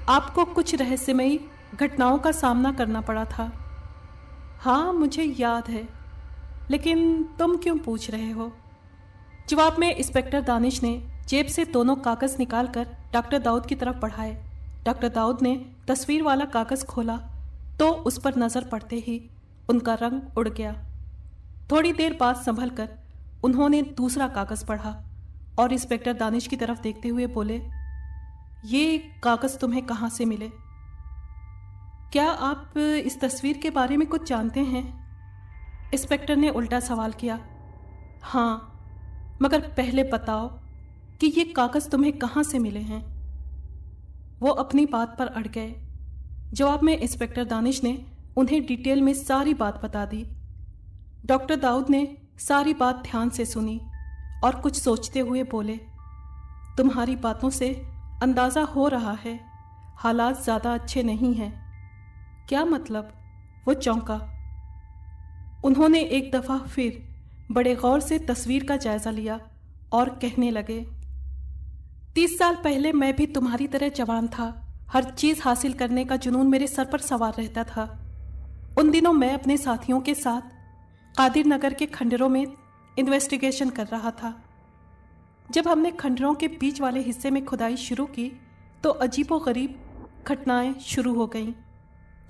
आपको कुछ रहस्यमयी घटनाओं का सामना करना पड़ा था। हाँ, मुझे याद है, लेकिन तुम क्यों पूछ रहे हो? जवाब में इंस्पेक्टर दानिश ने जेब से दोनों कागज़ निकालकर डॉक्टर दाऊद की तरफ बढ़ाए। डॉक्टर दाऊद ने तस्वीर वाला कागज़ खोला तो उस पर नज़र पड़ते ही उनका रंग उड़ गया। थोड़ी देर बाद संभल कर उन्होंने दूसरा कागज़ पढ़ा और इंस्पेक्टर दानिश की तरफ देखते हुए बोले, ये कागज़ तुम्हें कहाँ से मिले? क्या आप इस तस्वीर के बारे में कुछ जानते हैं? इंस्पेक्टर ने उल्टा सवाल किया। हाँ, मगर पहले बताओ कि ये कागज़ तुम्हें कहाँ से मिले हैं? वो अपनी बात पर अड़ गए। जवाब में इंस्पेक्टर दानिश ने उन्हें डिटेल में सारी बात बता दी। डॉक्टर दाऊद ने सारी बात ध्यान से सुनी और कुछ सोचते हुए बोले, तुम्हारी बातों से अंदाज़ा हो रहा है हालात ज़्यादा अच्छे नहीं हैं। क्या मतलब? वो चौंका। उन्होंने एक दफ़ा फिर बड़े गौर से तस्वीर का जायज़ा लिया और कहने लगे, 30 साल पहले मैं भी तुम्हारी तरह जवान था। हर चीज़ हासिल करने का जुनून मेरे सर पर सवार रहता था। उन दिनों मैं अपने साथियों के साथ कादिर नगर के खंडरों में इन्वेस्टिगेशन कर रहा था। जब हमने खंडरों के बीच वाले हिस्से में खुदाई शुरू की तो अजीबोगरीब घटनाएं शुरू हो गईं।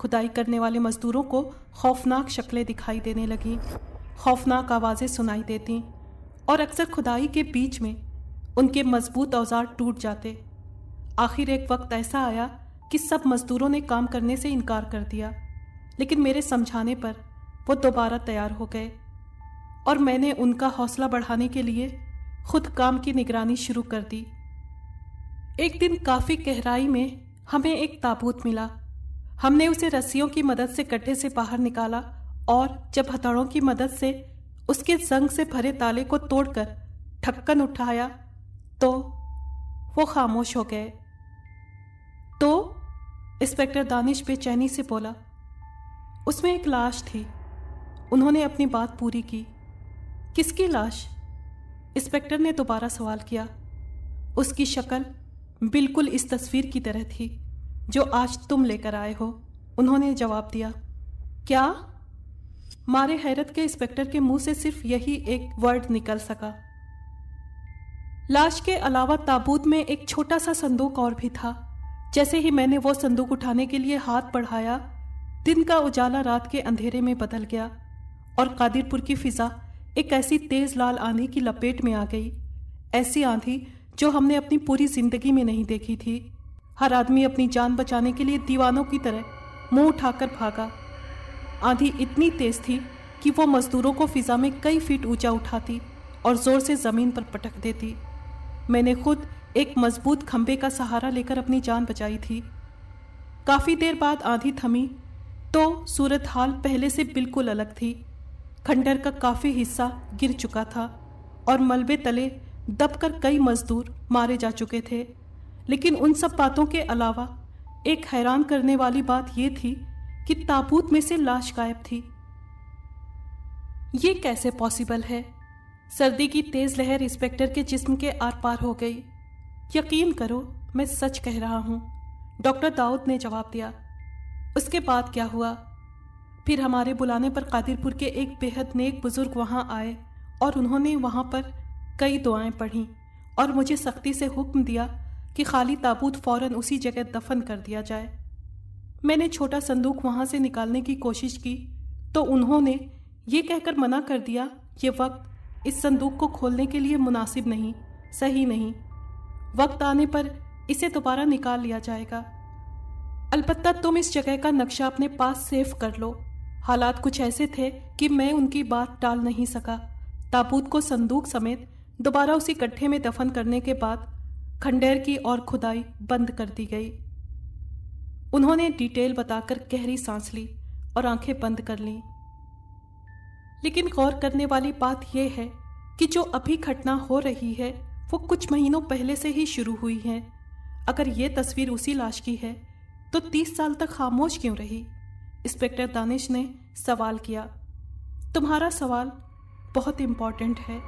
खुदाई करने वाले मजदूरों को खौफनाक शक्लें दिखाई देने लगीं, खौफनाक आवाज़ें सुनाई देतीं और अक्सर खुदाई के बीच में उनके मजबूत औजार टूट जाते। आखिर एक वक्त ऐसा आया कि सब मजदूरों ने काम करने से इनकार कर दिया, लेकिन मेरे समझाने पर वो दोबारा तैयार हो गए और मैंने उनका हौसला बढ़ाने के लिए खुद काम की निगरानी शुरू कर दी। एक दिन काफ़ी गहराई में हमें एक ताबूत मिला। हमने उसे रस्सियों की मदद से गड्ढे से बाहर निकाला और जब हथौड़ों की मदद से उसके जंग से भरे ताले को तोड़कर ढक्कन उठाया तो वो खामोश हो गए। तो इंस्पेक्टर दानिश बेचैनी से बोला, उसमें एक लाश थी। उन्होंने अपनी बात पूरी की। किसकी लाश? इंस्पेक्टर ने दोबारा सवाल किया। उसकी शक्ल बिल्कुल इस तस्वीर की तरह थी जो आज तुम लेकर आए हो, उन्होंने जवाब दिया। क्या? मारे हैरत के इंस्पेक्टर के मुंह से सिर्फ यही एक वर्ड निकल सका। लाश के अलावा ताबूत में एक छोटा सा संदूक और भी था। जैसे ही मैंने वो संदूक उठाने के लिए हाथ बढ़ाया, दिन का उजाला रात के अंधेरे में बदल गया और कादिरपुर की फिजा एक ऐसी तेज लाल आंधी की लपेट में आ गई। ऐसी आंधी जो हमने अपनी पूरी जिंदगी में नहीं देखी थी। हर आदमी अपनी जान बचाने के लिए दीवानों की तरह मुंह उठाकर भागा। आंधी इतनी तेज थी कि वो मजदूरों को फिजा में कई फीट ऊंचा उठाती और जोर से जमीन पर पटक देती। मैंने खुद एक मजबूत खंभे का सहारा लेकर अपनी जान बचाई थी। काफ़ी देर बाद आंधी थमी तो सूरत हाल पहले से बिल्कुल अलग थी। खंडर का काफ़ी हिस्सा गिर चुका था और मलबे तले दबकर कई मजदूर मारे जा चुके थे। लेकिन उन सब बातों के अलावा एक हैरान करने वाली बात यह थी कि ताबूत में से लाश गायब थी। ये कैसे पॉसिबल है? सर्दी की तेज लहर इंस्पेक्टर के जिस्म के आर पार हो गई। यकीन करो, मैं सच कह रहा हूँ, डॉक्टर दाऊद ने जवाब दिया। उसके बाद क्या हुआ? फिर हमारे बुलाने पर कादिरपुर के एक बेहद नेक बुजुर्ग वहाँ आए और उन्होंने वहाँ पर कई दुआएं पढ़ीं और मुझे सख्ती से हुक्म दिया कि खाली ताबूत फौरन उसी जगह दफन कर दिया जाए। मैंने छोटा संदूक वहां से निकालने की कोशिश की तो उन्होंने ये कहकर मना कर दिया, ये वक्त इस संदूक को खोलने के लिए मुनासिब नहीं, सही नहीं। वक्त आने पर इसे दोबारा निकाल लिया जाएगा। अलबत्ता तुम इस जगह का नक्शा अपने पास सेव कर लो। हालात कुछ ऐसे थे कि मैं उनकी बात टाल नहीं सका। ताबूत को संदूक समेत दोबारा उसी गड्ढे में दफन करने के बाद खंडेर की और खुदाई बंद कर दी गई। उन्होंने डिटेल बताकर गहरी सांस ली और आंखें बंद कर लीं। लेकिन गौर करने वाली बात यह है कि जो अभी घटना हो रही है वो कुछ महीनों पहले से ही शुरू हुई है। अगर ये तस्वीर उसी लाश की है तो 30 साल तक खामोश क्यों रही? इंस्पेक्टर दानिश ने सवाल किया। तुम्हारा सवाल बहुत इम्पोर्टेंट है।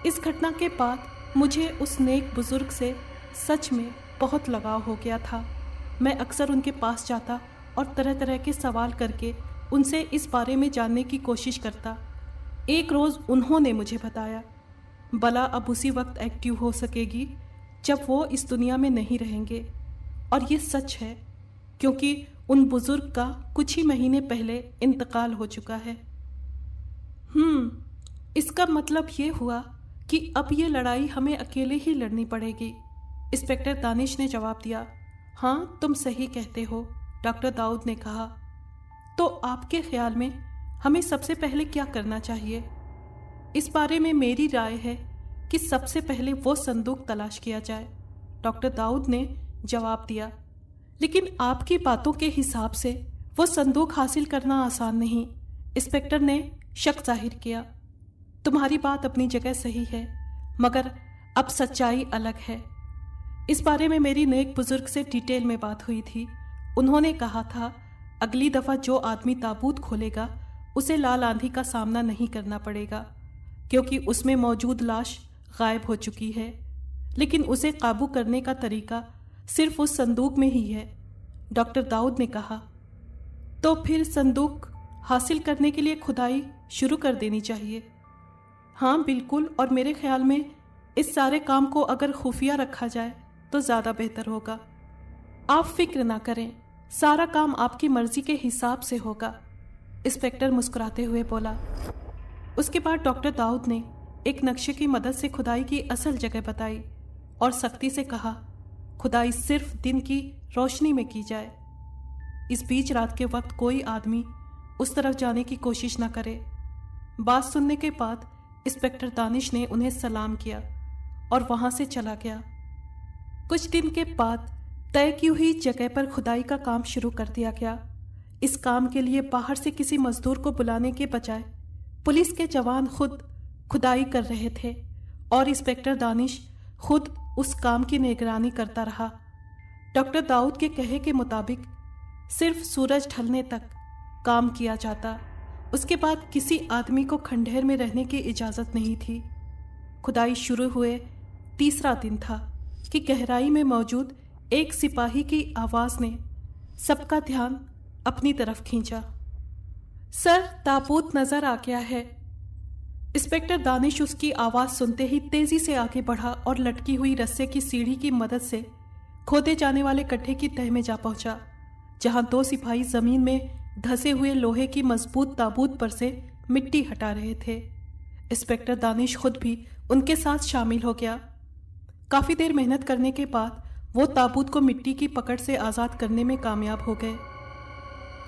इस घटना के बाद मुझे उस नेक बुजुर्ग से सच में बहुत लगाव हो गया था। मैं अक्सर उनके पास जाता और तरह तरह के सवाल करके उनसे इस बारे में जानने की कोशिश करता। एक रोज़ उन्होंने मुझे बताया, बला अब उसी वक्त एक्टिव हो सकेगी जब वो इस दुनिया में नहीं रहेंगे। और ये सच है क्योंकि उन बुजुर्ग का कुछ ही महीने पहले इंतकाल हो चुका है। इसका मतलब ये हुआ कि अब ये लड़ाई हमें अकेले ही लड़नी पड़ेगी। इंस्पेक्टर दानिश ने जवाब दिया। हाँ, तुम सही कहते हो, डॉक्टर दाऊद ने कहा। तो आपके ख्याल में हमें सबसे पहले क्या करना चाहिए? इस बारे में मेरी राय है कि सबसे पहले वो संदूक तलाश किया जाए, डॉक्टर दाऊद ने जवाब दिया। लेकिन आपकी बातों के हिसाब से वो संदूक हासिल करना आसान नहीं, इंस्पेक्टर ने शक जाहिर किया। तुम्हारी बात अपनी जगह सही है, मगर अब सच्चाई अलग है। इस बारे में मेरी नेक बुजुर्ग से डिटेल में बात हुई थी। उन्होंने कहा था अगली दफ़ा जो आदमी ताबूत खोलेगा उसे लाल आंधी का सामना नहीं करना पड़ेगा क्योंकि उसमें मौजूद लाश गायब हो चुकी है। लेकिन उसे काबू करने का तरीका सिर्फ उस संदूक में ही है, डॉक्टर दाऊद ने कहा। तो फिर संदूक हासिल करने के लिए खुदाई शुरू कर देनी चाहिए। हाँ बिल्कुल, और मेरे ख्याल में इस सारे काम को अगर खुफिया रखा जाए तो ज़्यादा बेहतर होगा। आप फिक्र ना करें, सारा काम आपकी मर्जी के हिसाब से होगा, इंस्पेक्टर मुस्कुराते हुए बोला। उसके बाद डॉक्टर दाऊद ने एक नक्शे की मदद से खुदाई की असल जगह बताई और सख्ती से कहा खुदाई सिर्फ दिन की रोशनी में की जाए। इस बीच रात के वक्त कोई आदमी उस तरफ जाने की कोशिश न करे। बात सुनने के बाद इंस्पेक्टर दानिश ने उन्हें सलाम किया और वहां से चला गया। कुछ दिन के बाद तय की हुई जगह पर खुदाई का काम शुरू कर दिया गया। इस काम के लिए बाहर से किसी मजदूर को बुलाने के बजाय पुलिस के जवान खुद खुदाई कर रहे थे और इंस्पेक्टर दानिश खुद उस काम की निगरानी करता रहा। डॉक्टर दाऊद के कहे के मुताबिक सिर्फ सूरज ढलने तक काम किया जाता, उसके बाद किसी आदमी को खंडहर में रहने की इजाज़त नहीं थी। खुदाई शुरू हुए तीसरा दिन था कि गहराई में मौजूद एक सिपाही की आवाज़ ने सबका ध्यान अपनी तरफ खींचा। सर, ताबूत नजर आ गया है। इंस्पेक्टर दानिश उसकी आवाज़ सुनते ही तेजी से आगे बढ़ा और लटकी हुई रस्से की सीढ़ी की मदद से खोदे जाने वाले गड्ढे की तह में जा पहुंचा, जहां दो सिपाही जमीन में धंसे हुए लोहे की मजबूत ताबूत पर से मिट्टी हटा रहे थे। इंस्पेक्टर दानिश खुद भी उनके साथ शामिल हो गया। काफी देर मेहनत करने के बाद वो ताबूत को मिट्टी की पकड़ से आज़ाद करने में कामयाब हो गए।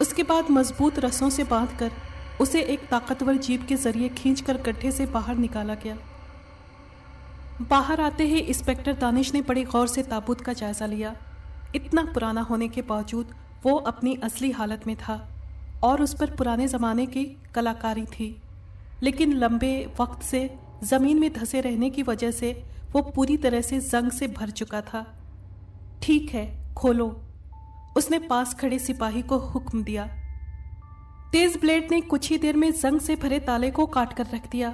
उसके बाद मजबूत रस्सों से बांधकर उसे एक ताकतवर जीप के जरिए खींचकर गड्ढे से बाहर निकाला गया। बाहर आते ही इंस्पेक्टर दानिश ने बड़ी गौर से ताबूत का जायजा लिया। इतना पुराना होने के बावजूद वो अपनी असली हालत में था और उस पर पुराने ज़माने की कलाकारी थी, लेकिन लंबे वक्त से ज़मीन में धंसे रहने की वजह से वो पूरी तरह से जंग से भर चुका था। ठीक है, खोलो, उसने पास खड़े सिपाही को हुक्म दिया। तेज ब्लेड ने कुछ ही देर में जंग से भरे ताले को काट कर रख दिया।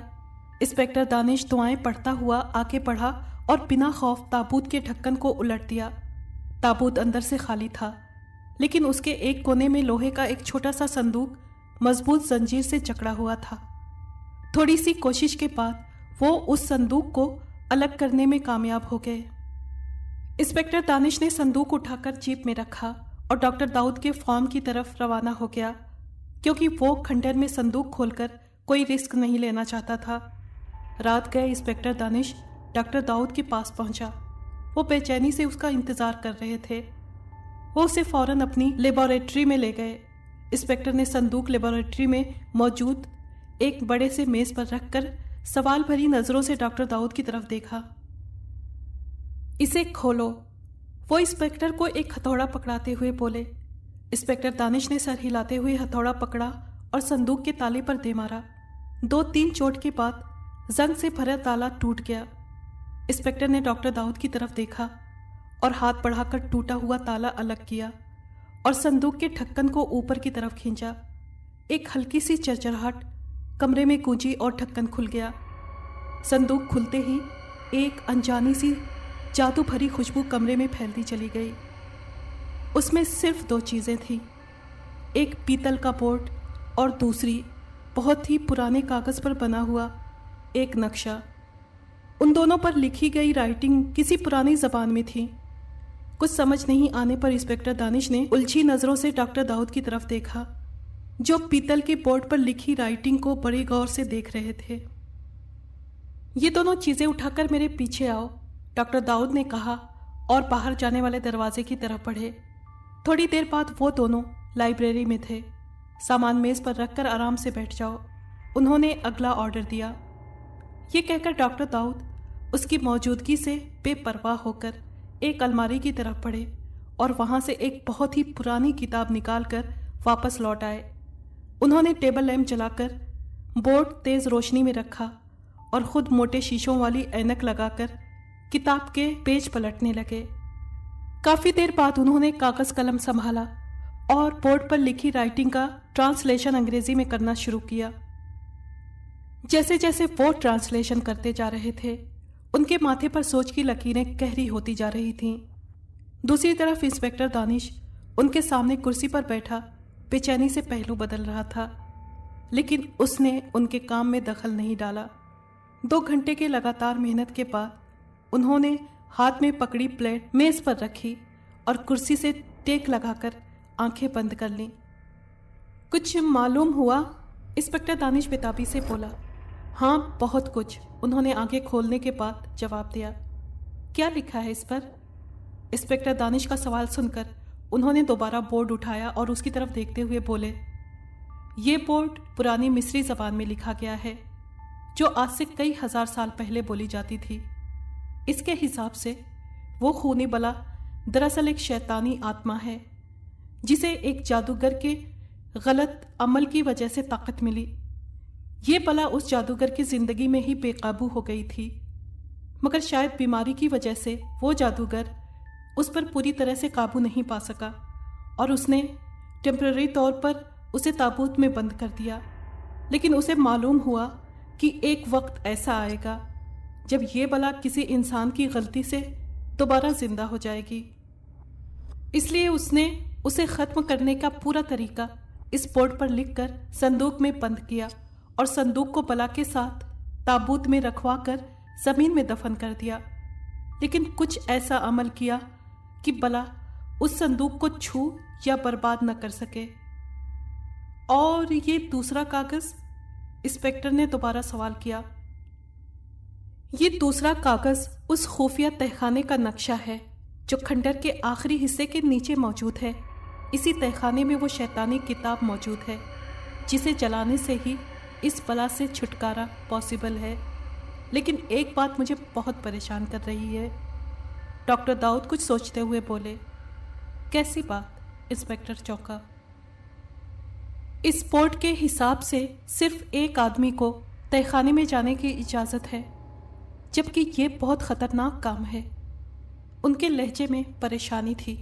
इंस्पेक्टर दानिश दुआएं पढ़ता हुआ आगे बढ़ा और बिना खौफ ताबूत के ढक्कन को उलट दिया। ताबूत अंदर से खाली था, लेकिन उसके एक कोने में लोहे का एक छोटा सा संदूक मजबूत जंजीर से जकड़ा हुआ था। थोड़ी सी कोशिश के बाद वो उस संदूक को अलग करने में कामयाब हो गए। इंस्पेक्टर दानिश ने संदूक उठाकर जीप में रखा और डॉक्टर दाऊद के फार्म की तरफ रवाना हो गया, क्योंकि वो खंडहर में संदूक खोलकर कोई रिस्क नहीं लेना चाहता था। रात गए इंस्पेक्टर दानिश डॉक्टर दाऊद के पास पहुंचा। वो बेचैनी से उसका इंतजार कर रहे थे। वो उसे फौरन अपनी लेबोरेटरी में ले गए। इंस्पेक्टर ने संदूक लेबोरेटरी में मौजूद एक बड़े से मेज पर रखकर सवाल भरी नजरों से डॉक्टर दाऊद की तरफ देखा। इसे खोलो, वो इंस्पेक्टर को एक हथौड़ा पकड़ाते हुए बोले। इंस्पेक्टर दानिश ने सर हिलाते हुए हथौड़ा पकड़ा और संदूक के ताले पर दे मारा। 2-3 चोट के बाद जंग से भरा ताला टूट गया। इंस्पेक्टर ने डॉक्टर दाऊद की तरफ देखा और हाथ बढ़ाकर टूटा हुआ ताला अलग किया और संदूक के ढक्कन को ऊपर की तरफ खींचा। एक हल्की सी चरचराहट कमरे में गूंजी और ढक्कन खुल गया। संदूक खुलते ही एक अनजानी सी जादू भरी खुशबू कमरे में फैलती चली गई। उसमें सिर्फ 2 चीज़ें थीं, एक पीतल का बोर्ड और दूसरी बहुत ही पुराने कागज़ पर बना हुआ एक नक्शा। उन दोनों पर लिखी गई राइटिंग किसी पुरानी ज़बान में थी। कुछ समझ नहीं आने पर इंस्पेक्टर दानिश ने उलझी नज़रों से डॉक्टर दाऊद की तरफ देखा, जो पीतल के बोर्ड पर लिखी राइटिंग को बड़े गौर से देख रहे थे। ये दोनों चीज़ें उठाकर मेरे पीछे आओ, डॉक्टर दाऊद ने कहा और बाहर जाने वाले दरवाजे की तरफ बढ़े। थोड़ी देर बाद वो दोनों लाइब्रेरी में थे। सामान मेज पर रखकर आराम से बैठ जाओ, उन्होंने अगला ऑर्डर दिया। ये कहकर डॉक्टर दाऊद उसकी मौजूदगी से बेपरवाह होकर एक अलमारी की तरफ बढ़े और वहाँ से एक बहुत ही पुरानी किताब निकालकर वापस लौट आए। उन्होंने टेबल लैंप जलाकर बोर्ड तेज रोशनी में रखा और खुद मोटे शीशों वाली ऐनक लगाकर किताब के पेज पलटने लगे। काफी देर बाद उन्होंने कागज कलम संभाला और बोर्ड पर लिखी राइटिंग का ट्रांसलेशन अंग्रेजी में करना शुरू किया। जैसे जैसे वो ट्रांसलेशन करते जा रहे थे, उनके माथे पर सोच की लकीरें गहरी होती जा रही थीं। दूसरी तरफ इंस्पेक्टर दानिश उनके सामने कुर्सी पर बैठा बेचैनी से पहलू बदल रहा था, लेकिन उसने उनके काम में दखल नहीं डाला। 2 घंटे के लगातार मेहनत के बाद उन्होंने हाथ में पकड़ी प्लेट मेज पर रखी और कुर्सी से टेक लगाकर आंखें बंद कर लीं। कुछ मालूम हुआ? इंस्पेक्टर दानिश बेताबी से बोला। हाँ, बहुत कुछ, उन्होंने आंखें खोलने के बाद जवाब दिया। क्या लिखा है इस पर? इंस्पेक्टर दानिश का सवाल सुनकर उन्होंने दोबारा बोर्ड उठाया और उसकी तरफ देखते हुए बोले, ये बोर्ड पुरानी मिस्री ज़बान में लिखा गया है, जो आज से कई हजार साल पहले बोली जाती थी। इसके हिसाब से वो खूनी बला दरअसल एक शैतानी आत्मा है, जिसे एक जादूगर के गलत अमल की वजह से ताकत मिली। ये बला उस जादूगर की जिंदगी में ही बेकाबू हो गई थी, मगर शायद बीमारी की वजह से वो जादूगर उस पर पूरी तरह से काबू नहीं पा सका और उसने टेम्पररी तौर पर उसे ताबूत में बंद कर दिया। लेकिन उसे मालूम हुआ कि एक वक्त ऐसा आएगा जब ये बला किसी इंसान की गलती से दोबारा जिंदा हो जाएगी। इसलिए उसने उसे ख़त्म करने का पूरा तरीका इस बोर्ड पर लिखकर संदूक में बंद किया और संदूक को बला के साथ ताबूत में रखवा कर ज़मीन में दफन कर दिया। लेकिन कुछ ऐसा अमल किया कि बला उस संदूक को छू या बर्बाद न कर सके। और ये दूसरा कागज़? इंस्पेक्टर ने दोबारा सवाल किया। ये दूसरा कागज़ उस खुफिया तहखाने का नक्शा है जो खंडर के आखिरी हिस्से के नीचे मौजूद है। इसी तहखाने में वो शैतानी किताब मौजूद है, जिसे जलाने से ही इस बला से छुटकारा पॉसिबल है। लेकिन एक बात मुझे बहुत परेशान कर रही है। डॉक्टर दाऊद कुछ सोचते हुए बोले। कैसी बात? इंस्पेक्टर चौंका। इस बोर्ड के हिसाब से सिर्फ एक आदमी को तहखाने में जाने की इजाज़त है, जबकि ये बहुत ख़तरनाक काम है। उनके लहजे में परेशानी थी।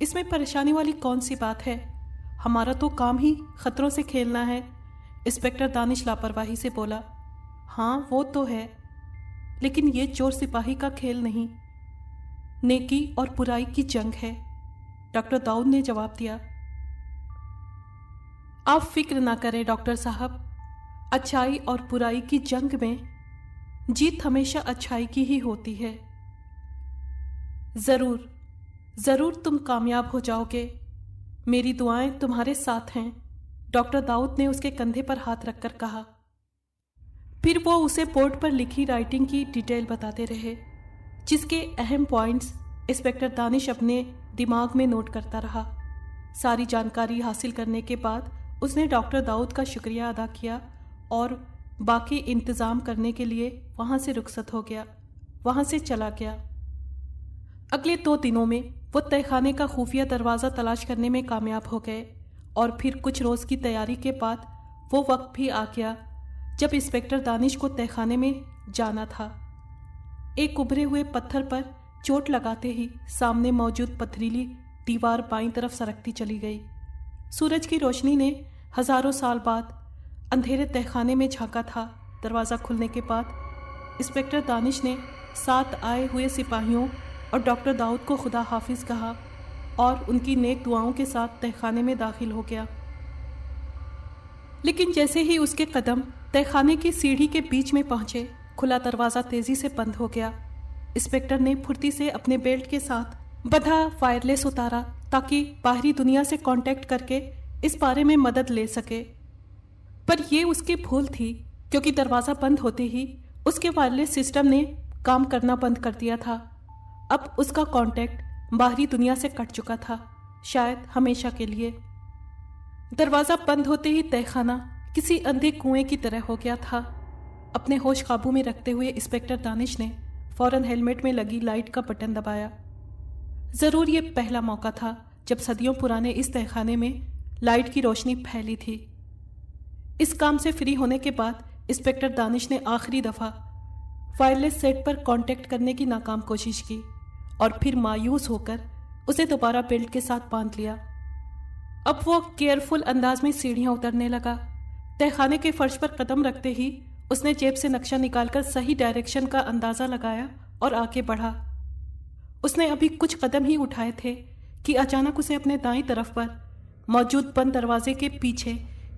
इसमें परेशानी वाली कौन सी बात है? हमारा तो काम ही खतरों से खेलना है। इंस्पेक्टर दानिश लापरवाही से बोला। हाँ, वो तो है, लेकिन ये चोर सिपाही का खेल नहीं, नेकी और बुराई की जंग है, डॉक्टर दाऊद ने जवाब दिया। आप फिक्र ना करें डॉक्टर साहब, अच्छाई और बुराई की जंग में जीत हमेशा अच्छाई की ही होती है। जरूर जरूर तुम कामयाब हो जाओगे, मेरी दुआएं तुम्हारे साथ हैं, डॉक्टर दाऊद ने उसके कंधे पर हाथ रखकर कहा। फिर वो उसे बोर्ड पर लिखी राइटिंग की डिटेल बताते रहे, जिसके अहम पॉइंट्स इंस्पेक्टर दानिश अपने दिमाग में नोट करता रहा। सारी जानकारी हासिल करने के बाद उसने डॉक्टर दाऊद का शुक्रिया अदा किया और बाकी इंतज़ाम करने के लिए वहाँ से रुखसत हो गया, वहाँ से चला गया। अगले 2 दिनों में वो तहखाने का खुफिया दरवाज़ा तलाश करने में कामयाब हो गए और फिर कुछ रोज़ की तैयारी के बाद वो वक्त भी आ गया जब इंस्पेक्टर दानिश को तहखाने में जाना था। एक उभरे हुए पत्थर पर चोट लगाते ही सामने मौजूद पथरीली दीवार बाईं तरफ सरकती चली गई। सूरज की रोशनी ने हजारों साल बाद अंधेरे तहखाने में झांका था। दरवाज़ा खुलने के बाद इंस्पेक्टर दानिश ने साथ आए हुए सिपाहियों और डॉक्टर दाऊद को खुदा हाफिज़ कहा और उनकी नेक दुआओं के साथ तहखाने में दाखिल हो गया। लेकिन जैसे ही उसके कदम तहखाने की सीढ़ी के बीच में पहुंचे, खुला दरवाज़ा तेज़ी से बंद हो गया। इंस्पेक्टर ने फुर्ती से अपने बेल्ट के साथ बंधा वायरलेस उतारा ताकि बाहरी दुनिया से कांटेक्ट करके इस बारे में मदद ले सके। पर यह उसकी भूल थी, क्योंकि दरवाज़ा बंद होते ही उसके वायरलेस सिस्टम ने काम करना बंद कर दिया था। अब उसका कांटेक्ट बाहरी दुनिया से कट चुका था, शायद हमेशा के लिए। दरवाज़ा बंद होते ही तहखाना किसी अंधे कुएं की तरह हो गया था। अपने होश काबू में रखते हुए इंस्पेक्टर दानिश ने फौरन हेलमेट में लगी लाइट का बटन दबाया। ज़रूर ये पहला मौका था जब सदियों पुराने इस तहखाने में लाइट की रोशनी फैली थी। इस काम से फ्री होने के बाद इंस्पेक्टर दानिश ने आखिरी दफ़ा वायरलेस सेट पर कांटेक्ट करने की नाकाम कोशिश की और फिर मायूस होकर उसे दोबारा बेल्ट के साथ बांध लिया। अब वो केयरफुल अंदाज में सीढ़ियां उतरने लगा। तहखाने के फर्श पर कदम रखते ही उसने जेब से नक्शा निकालकर सही डायरेक्शन का अंदाज़ा लगाया और आगे बढ़ा। उसने अभी कुछ कदम ही उठाए थे कि अचानक उसे अपने दाईं तरफ पर मौजूद बंद दरवाजे के पीछे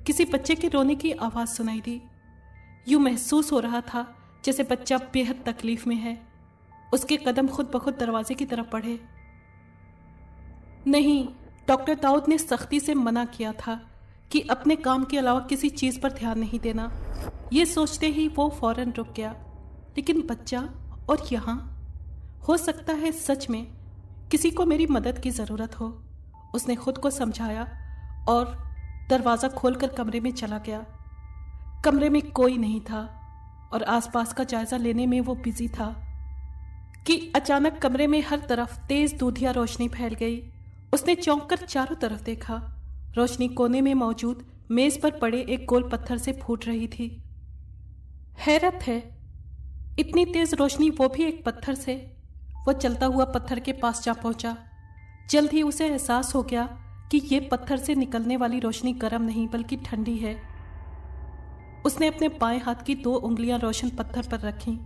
किसी बच्चे के रोने की आवाज़ सुनाई दी। यूं महसूस हो रहा था जैसे बच्चा बेहद तकलीफ में है। उसके कदम खुद ब खुद दरवाजे की तरफ बढ़े। नहीं, डॉक्टर दाऊद ने सख्ती से मना किया था कि अपने काम के अलावा किसी चीज़ पर ध्यान नहीं देना। ये सोचते ही वो फौरन रुक गया। लेकिन बच्चा और यहाँ, हो सकता है सच में किसी को मेरी मदद की ज़रूरत हो। उसने खुद को समझाया और दरवाज़ा खोलकर कमरे में चला गया। कमरे में कोई नहीं था और आसपास का जायज़ा लेने में वो बिजी था कि अचानक कमरे में हर तरफ तेज़ दूधिया रोशनी फैल गई। उसने चौंक कर चारों तरफ देखा। रोशनी कोने में मौजूद मेज़ पर पड़े एक गोल पत्थर से फूट रही थी। हैरत है, इतनी तेज़ रोशनी, वो भी एक पत्थर से। वो चलता हुआ पत्थर के पास जा पहुंचा। जल्द ही उसे एहसास हो गया कि ये पत्थर से निकलने वाली रोशनी गर्म नहीं बल्कि ठंडी है। उसने अपने बाएं हाथ की 2 उंगलियां रोशन पत्थर पर रखीं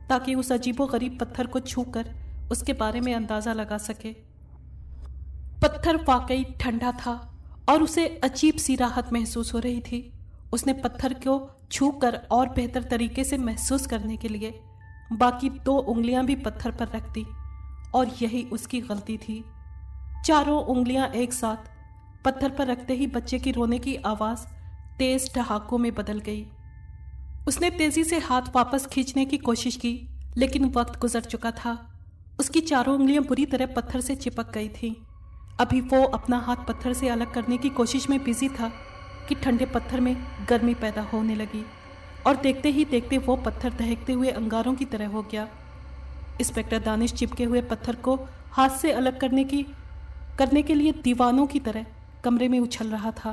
ताकि उस अजीबोगरीब पत्थर को छूकर उसके बारे में अंदाज़ा लगा सके। पत्थर वाकई ठंडा था और उसे अजीब सी राहत महसूस हो रही थी। उसने पत्थर को छूकर और बेहतर तरीके से महसूस करने के लिए बाकी 2 उंगलियां भी पत्थर पर रख दी और यही उसकी गलती थी। चारों उंगलियां एक साथ पत्थर पर रखते ही बच्चे की रोने की आवाज़ तेज ठहाकों में बदल गई। उसने तेजी से हाथ वापस खींचने की कोशिश की, लेकिन वक्त गुजर चुका था। उसकी चारों उंगलियां बुरी तरह पत्थर से चिपक गई थीं। अभी वो अपना हाथ पत्थर से अलग करने की कोशिश में बिजी था कि ठंडे पत्थर में गर्मी पैदा होने लगी और देखते ही देखते वो पत्थर दहकते हुए अंगारों की तरह हो गया। इंस्पेक्टर दानिश चिपके हुए पत्थर को हाथ से अलग करने के लिए दीवानों की तरह कमरे में उछल रहा था।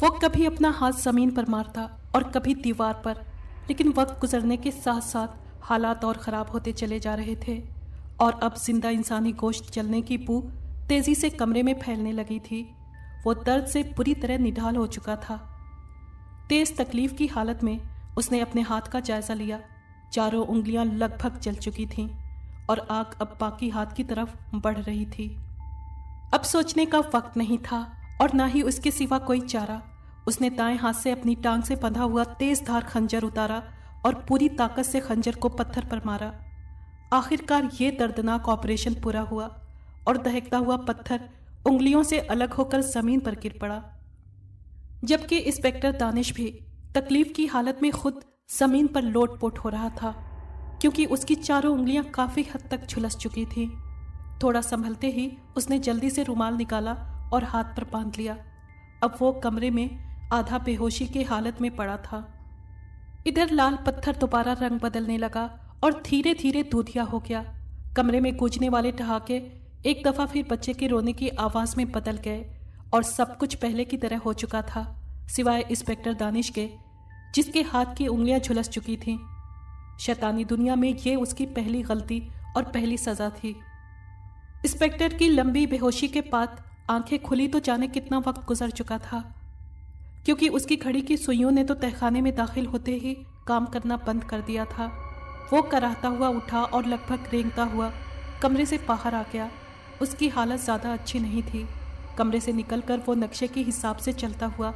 वो कभी अपना हाथ ज़मीन पर मारता और कभी दीवार पर, लेकिन वक्त गुजरने के साथ साथ हालात और ख़राब होते चले जा रहे थे और अब जिंदा इंसानी गोश्त जलने की बू तेज़ी से कमरे में फैलने लगी थी। वो दर्द से पूरी तरह निढाल हो चुका था। तेज़ तकलीफ़ की हालत में उसने अपने हाथ का जायज़ा लिया। चारों उंगलियां लगभग जल चुकी थीं और आग अब बाकी हाथ की तरफ बढ़ रही थी। अब सोचने का वक्त नहीं था और ना ही उसके सिवा कोई चारा। उसने दाएं हाथ से अपनी टांग से बंधा हुआ तेज धार खंजर उतारा और पूरी ताकत से खंजर को पत्थर पर मारा। आखिरकार ये दर्दनाक ऑपरेशन पूरा हुआ और दहकता हुआ पत्थर उंगलियों से अलग होकर जमीन पर गिर पड़ा, जबकि इंस्पेक्टर दानिश भी तकलीफ की हालत में खुद जमीन पर लोट-पोट हो रहा था, क्योंकि उसकी चारों उंगलियां काफी हद तक झुलस चुकी थीं। थोड़ा संभलते ही उसने जल्दी से रुमाल निकाला और हाथ पर बांध लिया। अब वो कमरे में आधा बेहोशी की हालत में पड़ा था। इधर लाल पत्थर दोबारा रंग बदलने लगा और धीरे धीरे दूधिया हो गया। कमरे में गूंजने वाले ठहाके एक दफा फिर बच्चे के रोने की आवाज में बदल गए और सब कुछ पहले की तरह हो चुका था, सिवाय इंस्पेक्टर दानिश के, जिसके हाथ की उंगलियां झुलस चुकी थीं। शैतानी दुनिया में ये उसकी पहली गलती और पहली सजा थी। इंस्पेक्टर की लंबी बेहोशी के बाद आंखें खुली तो जाने कितना वक्त गुजर चुका था, क्योंकि उसकी घड़ी की सुइयों ने तो तहखाने में दाखिल होते ही काम करना बंद कर दिया था। वो कराहता हुआ उठा और लगभग रेंगता हुआ कमरे से बाहर आ गया। उसकी हालत ज़्यादा अच्छी नहीं थी। कमरे से निकलकर वो नक्शे के हिसाब से चलता हुआ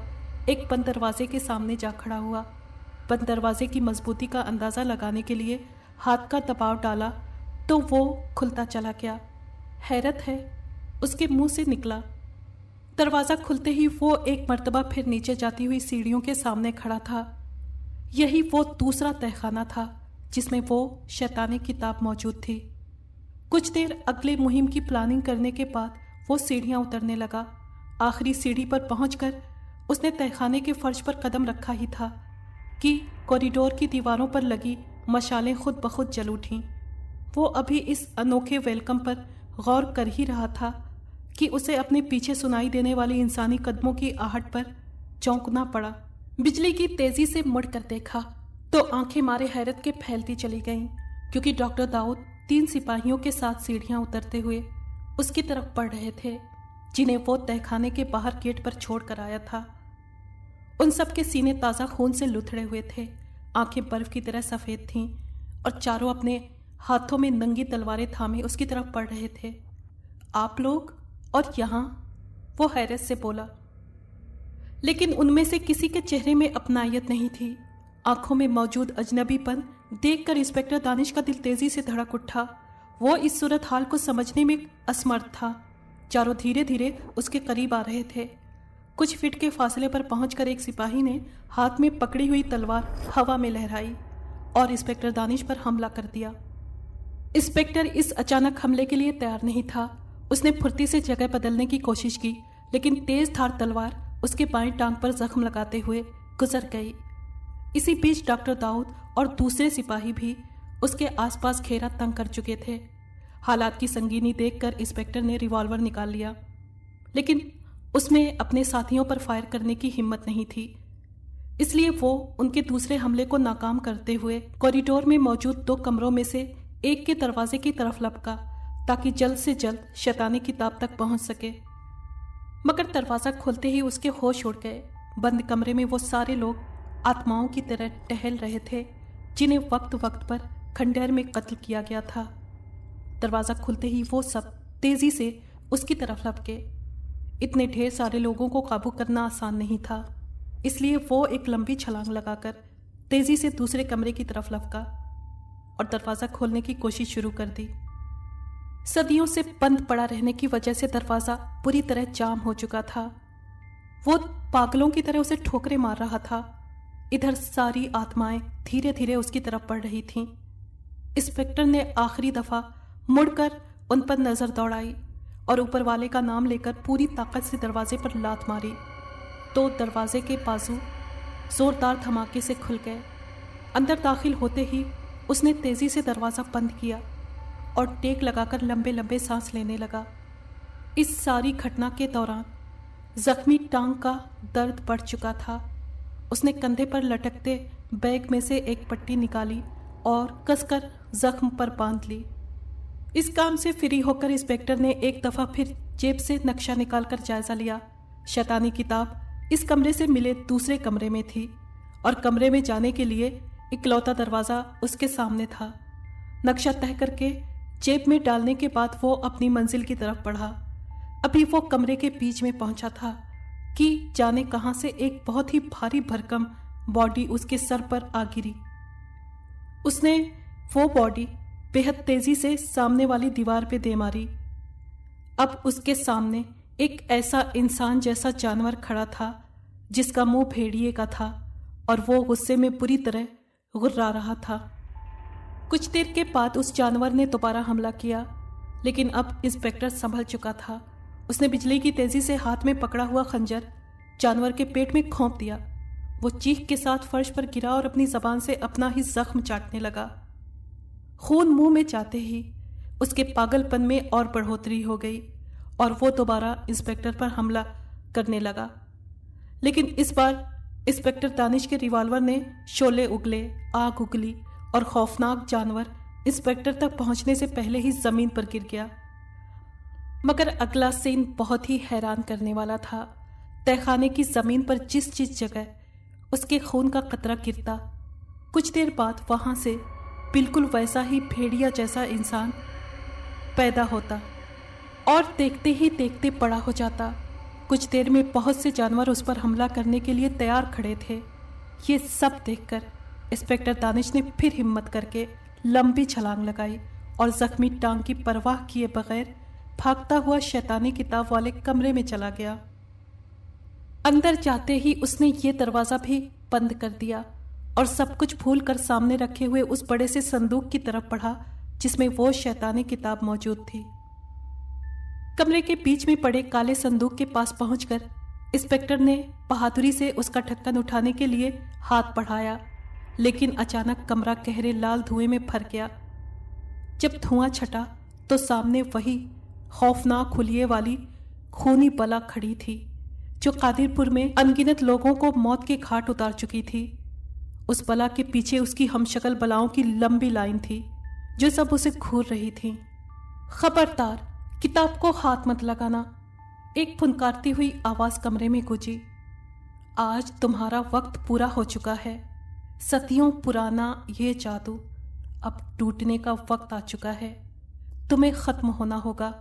एक बंद दरवाजे के सामने जा खड़ा हुआ। बंद दरवाजे की मजबूती का अंदाज़ा लगाने के लिए हाथ का दबाव डाला तो वो खुलता चला गया। हैरत है, उसके मुंह से निकला। दरवाज़ा खुलते ही वो एक मर्तबा फिर नीचे जाती हुई सीढ़ियों के सामने खड़ा था। यही वो दूसरा तहखाना था जिसमें वो शैतानी किताब मौजूद थी। कुछ देर अगले मुहिम की प्लानिंग करने के बाद वो सीढ़ियां उतरने लगा। आखिरी सीढ़ी पर पहुंचकर उसने तहखाने के फर्श पर कदम रखा ही था कि कॉरिडोर की दीवारों पर लगी मशालें खुद ब खुद जल उठीं। वो अभी इस अनोखे वेलकम पर गौर कर ही रहा था कि उसे अपने पीछे सुनाई देने वाली इंसानी कदमों की आहट पर चौंकना पड़ा। बिजली की तेजी से मुड़कर देखा तो आंखें मारे हैरत के फैलती चली गईं, क्योंकि डॉक्टर दाऊद 3 सिपाहियों के साथ सीढ़ियां उतरते हुए उसकी तरफ बढ़ रहे थे, जिन्हें वो तहखाने के बाहर गेट पर छोड़ कर आया था। उन सब के सीने ताज़ा खून से लुथड़े हुए थे, आंखें बर्फ की तरह सफ़ेद थीं और चारों अपने हाथों में नंगी तलवारें थामे उसकी तरफ बढ़ रहे थे। आप लोग और यहाँ? वो हैरत से बोला, लेकिन उनमें से किसी के चेहरे में अपनायत नहीं थी। आंखों में मौजूद अजनबीपन देखकर इंस्पेक्टर दानिश का दिल तेजी से धड़क उठा। वो इस सूरत हाल को समझने में असमर्थ था। चारों धीरे धीरे उसके करीब आ रहे थे। कुछ फीट के फासले पर पहुंचकर एक सिपाही ने हाथ में पकड़ी हुई तलवार हवा में लहराई और इंस्पेक्टर दानिश पर हमला कर दिया। इंस्पेक्टर इस अचानक हमले के लिए तैयार नहीं था। उसने फुर्ती से जगह बदलने की कोशिश की, लेकिन तेज धार तलवार उसके बाएं टांग पर जख्म लगाते हुए गुजर गई। इसी बीच डॉक्टर दाऊद और दूसरे सिपाही भी उसके आसपास घेरा तंग कर चुके थे। हालात की संगीनी देखकर इंस्पेक्टर ने रिवॉल्वर निकाल लिया, लेकिन उसमें अपने साथियों पर फायर करने की हिम्मत नहीं थी। इसलिए वो उनके दूसरे हमले को नाकाम करते हुए कॉरिडोर में मौजूद 2 कमरों में से एक के दरवाजे की तरफ लपका, ताकि जल्द से जल्द शैतानी किताब तक पहुंच सके। मगर दरवाज़ा खोलते ही उसके होश उड़ गए। बंद कमरे में वो सारे लोग आत्माओं की तरह टहल रहे थे, जिन्हें वक्त वक्त पर खंडहर में कत्ल किया गया था। दरवाज़ा खुलते ही वो सब तेज़ी से उसकी तरफ लपके। इतने ढेर सारे लोगों को काबू करना आसान नहीं था, इसलिए वो एक लंबी छलांग लगाकर तेज़ी से दूसरे कमरे की तरफ लपका और दरवाज़ा खोलने की कोशिश शुरू कर दी। सदियों से बंद पड़ा रहने की वजह से दरवाज़ा पूरी तरह जाम हो चुका था। वो पागलों की तरह उसे ठोकरें मार रहा था। इधर सारी आत्माएं धीरे धीरे उसकी तरफ बढ़ रही थीं। इंस्पेक्टर ने आखिरी दफा मुड़कर उन पर नजर दौड़ाई और ऊपर वाले का नाम लेकर पूरी ताकत से दरवाजे पर लात मारी तो दरवाजे के बाजू जोरदार धमाके से खुल गए। अंदर दाखिल होते ही उसने तेजी से दरवाज़ा बंद किया और टेक लगाकर लंबे लंबे सांस लेने लगा। इस सारी घटना के दौरान जख्मी टांग का दर्द बढ़ चुका था। उसने कंधे पर लटकते बैग में से एक पट्टी निकाली और कसकर जख्म पर बांध ली। इस काम से फ्री होकर इंस्पेक्टर ने एक दफ़ा फिर जेब से नक्शा निकालकर जायजा लिया। शैतानी किताब इस कमरे से मिले दूसरे कमरे में थी और कमरे में जाने के लिए इकलौता दरवाज़ा उसके सामने था। नक्शा तय करके जेब में डालने के बाद वो अपनी मंजिल की तरफ बढ़ा। अभी वो कमरे के बीच में पहुंचा था कि जाने कहां से एक बहुत ही भारी भरकम बॉडी उसके सर पर आ गिरी। उसने वो बॉडी बेहद तेजी से सामने वाली दीवार पे दे मारी। अब उसके सामने एक ऐसा इंसान जैसा जानवर खड़ा था जिसका मुंह भेड़िए का था और वो गुस्से में बुरी तरह गुर्रा रहा था। कुछ देर के बाद उस जानवर ने दोबारा हमला किया, लेकिन अब इंस्पेक्टर संभल चुका था। उसने बिजली की तेजी से हाथ में पकड़ा हुआ खंजर जानवर के पेट में घोंप दिया। वो चीख के साथ फर्श पर गिरा और अपनी जबान से अपना ही जख्म चाटने लगा। खून मुंह में जाते ही उसके पागलपन में और बढ़ोतरी हो गई और वो दोबारा इंस्पेक्टर पर हमला करने लगा। लेकिन इस बार इंस्पेक्टर दानिश के रिवॉल्वर ने शोले उगले, आग उगली और खौफनाक जानवर इंस्पेक्टर तक पहुंचने से पहले ही जमीन पर गिर गया। मगर अगला सीन बहुत ही हैरान करने वाला था। तहखाने की जमीन पर जिस जगह उसके खून का कतरा गिरता, कुछ देर बाद वहां से बिल्कुल वैसा ही भेड़िया जैसा इंसान पैदा होता और देखते ही देखते बड़ा हो जाता। कुछ देर में बहुत से जानवर उस पर हमला करने के लिए तैयार खड़े थे। ये सब देखकर इंस्पेक्टर दानिश ने फिर हिम्मत करके लंबी छलांग लगाई और जख्मी टांग की परवाह किए बगैर भागता हुआ शैतानी किताब वाले कमरे में चला गया। अंदर जाते ही उसने ये दरवाजा भी बंद कर दिया और सब कुछ भूल कर सामने रखे हुए उस बड़े से संदूक की तरफ बढ़ा जिसमें वो शैतानी किताब मौजूद थी। कमरे के बीच में पड़े काले संदूक के पास पहुंचकर इंस्पेक्टर ने बहादुरी से उसका ढक्कन उठाने के लिए हाथ बढ़ाया, लेकिन अचानक कमरा गहरे लाल धुएं में भर गया। जब धुआं छटा तो सामने वही खौफनाक हुलिये वाली खूनी बला खड़ी थी जो कादिरपुर में अनगिनत लोगों को मौत के घाट उतार चुकी थी। उस बला के पीछे उसकी हमशक्ल बलाओं की लंबी लाइन थी जो सब उसे घूर रही थी। खबरदार, किताब को हाथ मत लगाना, एक फुनकारती हुई आवाज कमरे में गूंजी। आज तुम्हारा वक्त पूरा हो चुका है। सदियों पुराना ये जादू अब टूटने का वक्त आ चुका है। तुम्हें खत्म होना होगा।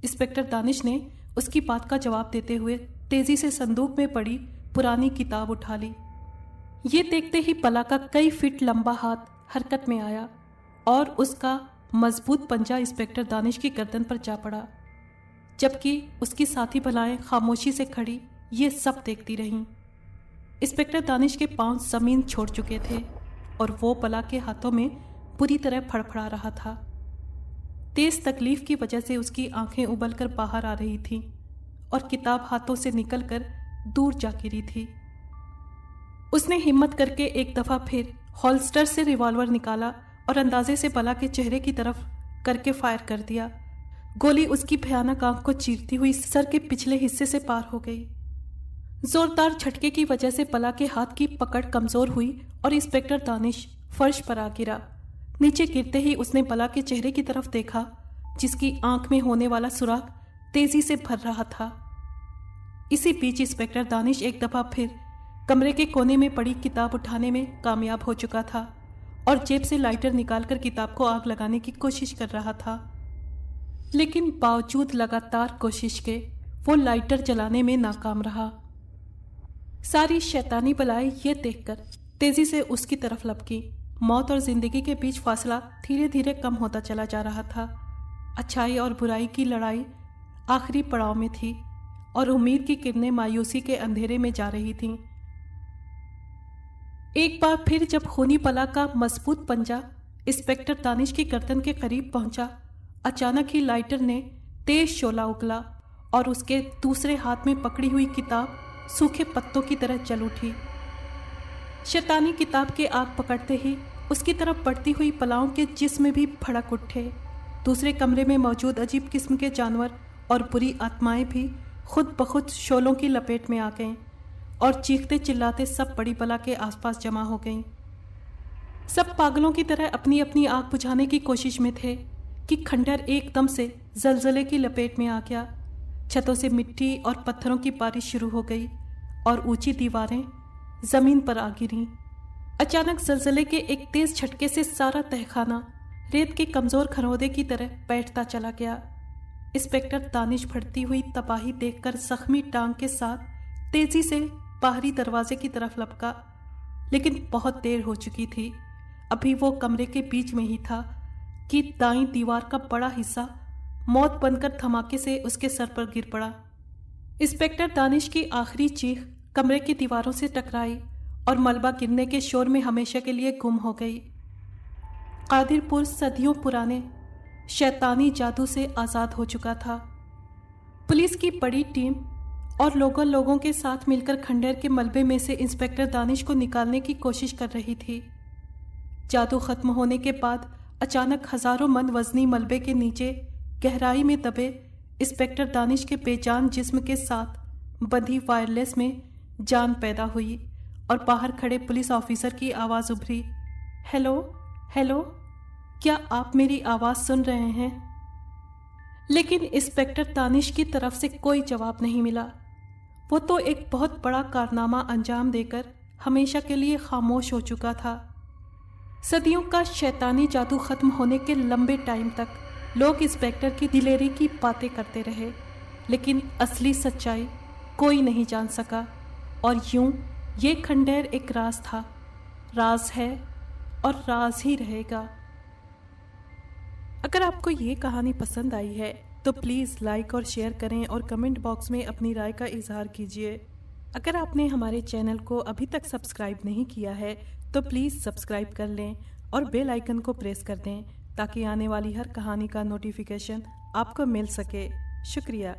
इंस्पेक्टर दानिश ने उसकी बात का जवाब देते हुए तेजी से संदूक में पड़ी पुरानी किताब उठा ली। ये देखते ही बला का कई फीट लंबा हाथ हरकत में आया और उसका मजबूत पंजा इंस्पेक्टर दानिश की गर्दन पर जा पड़ा, जबकि उसकी साथी बलाएं खामोशी से खड़ी ये सब देखती रहीं। इंस्पेक्टर दानिश के पांव जमीन छोड़ चुके थे और वो बला के हाथों में बुरी तरह फड़फड़ा रहा था। तेज तकलीफ की वजह से उसकी आंखें उबलकर बाहर आ रही थीं और किताब हाथों से निकलकर दूर जा गिरी थी। उसने हिम्मत करके एक दफा फिर हॉल्स्टर से रिवॉल्वर निकाला और अंदाजे से बला के चेहरे की तरफ करके फायर कर दिया। गोली उसकी भयानक आंख को चीरती हुई सर के पिछले हिस्से से पार हो गई। जोरदार झटके की वजह से बला के हाथ की पकड़ कमजोर हुई और इंस्पेक्टर दानिश फर्श पर आ गिरा। नीचे गिरते ही उसने बला के चेहरे की तरफ देखा, जिसकी आंख में होने वाला सुराख तेजी से भर रहा था। इसी बीच इंस्पेक्टर दानिश एक दफा फिर कमरे के कोने में पड़ी किताब उठाने में कामयाब हो चुका था और जेब से लाइटर निकालकर किताब को आग लगाने की कोशिश कर रहा था। लेकिन बावजूद लगातार कोशिश के वो लाइटर जलाने में नाकाम रहा। सारी शैतानी बलाएं ये देखकर तेजी से उसकी तरफ लपकी। मौत और जिंदगी के बीच फासला धीरे धीरे कम होता चला जा रहा था। अच्छाई और बुराई की लड़ाई आखिरी पड़ाव में थी और उम्मीद की किरणें मायूसी के अंधेरे में जा रही थीं। एक बार फिर जब खूनी बला का मजबूत पंजा इंस्पेक्टर दानिश की गर्दन के करीब पहुंचा, अचानक ही लाइटर ने तेज शोला उगला और उसके दूसरे हाथ में पकड़ी हुई किताब सूखे पत्तों की तरह जल उठी। शैतानी किताब के आग पकड़ते ही उसकी तरफ बढ़ती हुई बलाओं के जिस्म भी भड़क उठे। दूसरे कमरे में मौजूद अजीब किस्म के जानवर और बुरी आत्माएं भी खुद ब खुद शोलों की लपेट में आ गईं और चीखते चिल्लाते सब बड़ी बला के आसपास जमा हो गईं। सब पागलों की तरह अपनी अपनी आग बुझाने की कोशिश में थे कि खंडहर एकदम से जलजले की लपेट में आ गया। छतों से मिट्टी और पत्थरों की बारिश शुरू हो गई और ऊंची दीवारें जमीन पर आ गिरीं। अचानक जलजले के एक तेज झटके से सारा तहखाना रेत के कमजोर खरोदे की तरह बैठता चला गया। इंस्पेक्टर दानिश बढ़ती हुई तबाही देखकर जख्मी टांग के साथ तेजी से बाहरी दरवाजे की तरफ लपका, लेकिन बहुत देर हो चुकी थी। अभी वो कमरे के बीच में ही था कि दाईं दीवार का बड़ा हिस्सा मौत बनकर धमाके से उसके सर पर गिर पड़ा। इंस्पेक्टर दानिश की आखिरी चीख कमरे की दीवारों से टकराई और मलबा गिरने के शोर में हमेशा के लिए गुम हो गई। कादिरपुर सदियों पुराने शैतानी जादू से आज़ाद हो चुका था। पुलिस की बड़ी टीम और लोगों के साथ मिलकर खंडेर के मलबे में से इंस्पेक्टर दानिश को निकालने की कोशिश कर रही थी। जादू खत्म होने के बाद अचानक हजारों मन वजनी मलबे के नीचे गहराई में दबे इंस्पेक्टर दानिश के बेजान जिस्म के साथ बंधी वायरलेस में जान पैदा हुई और बाहर खड़े पुलिस ऑफिसर की आवाज़ उभरी, हेलो हेलो, क्या आप मेरी आवाज़ सुन रहे हैं? लेकिन इंस्पेक्टर दानिश की तरफ से कोई जवाब नहीं मिला। वो तो एक बहुत बड़ा कारनामा अंजाम देकर हमेशा के लिए खामोश हो चुका था। सदियों का शैतानी जादू खत्म होने के लंबे टाइम तक लोग इंस्पेक्टर की दिलेरी की बातें करते रहे, लेकिन असली सच्चाई कोई नहीं जान सका। और यूं ये खंडेर एक राज था, राज है और राज ही रहेगा। अगर आपको ये कहानी पसंद आई है तो प्लीज़ लाइक और शेयर करें और कमेंट बॉक्स में अपनी राय का इजहार कीजिए। अगर आपने हमारे चैनल को अभी तक सब्सक्राइब नहीं किया है तो प्लीज़ सब्सक्राइब कर लें और बेल आइकन को प्रेस कर दें ताकि आने वाली हर कहानी का नोटिफिकेशन आपको मिल सके। शुक्रिया।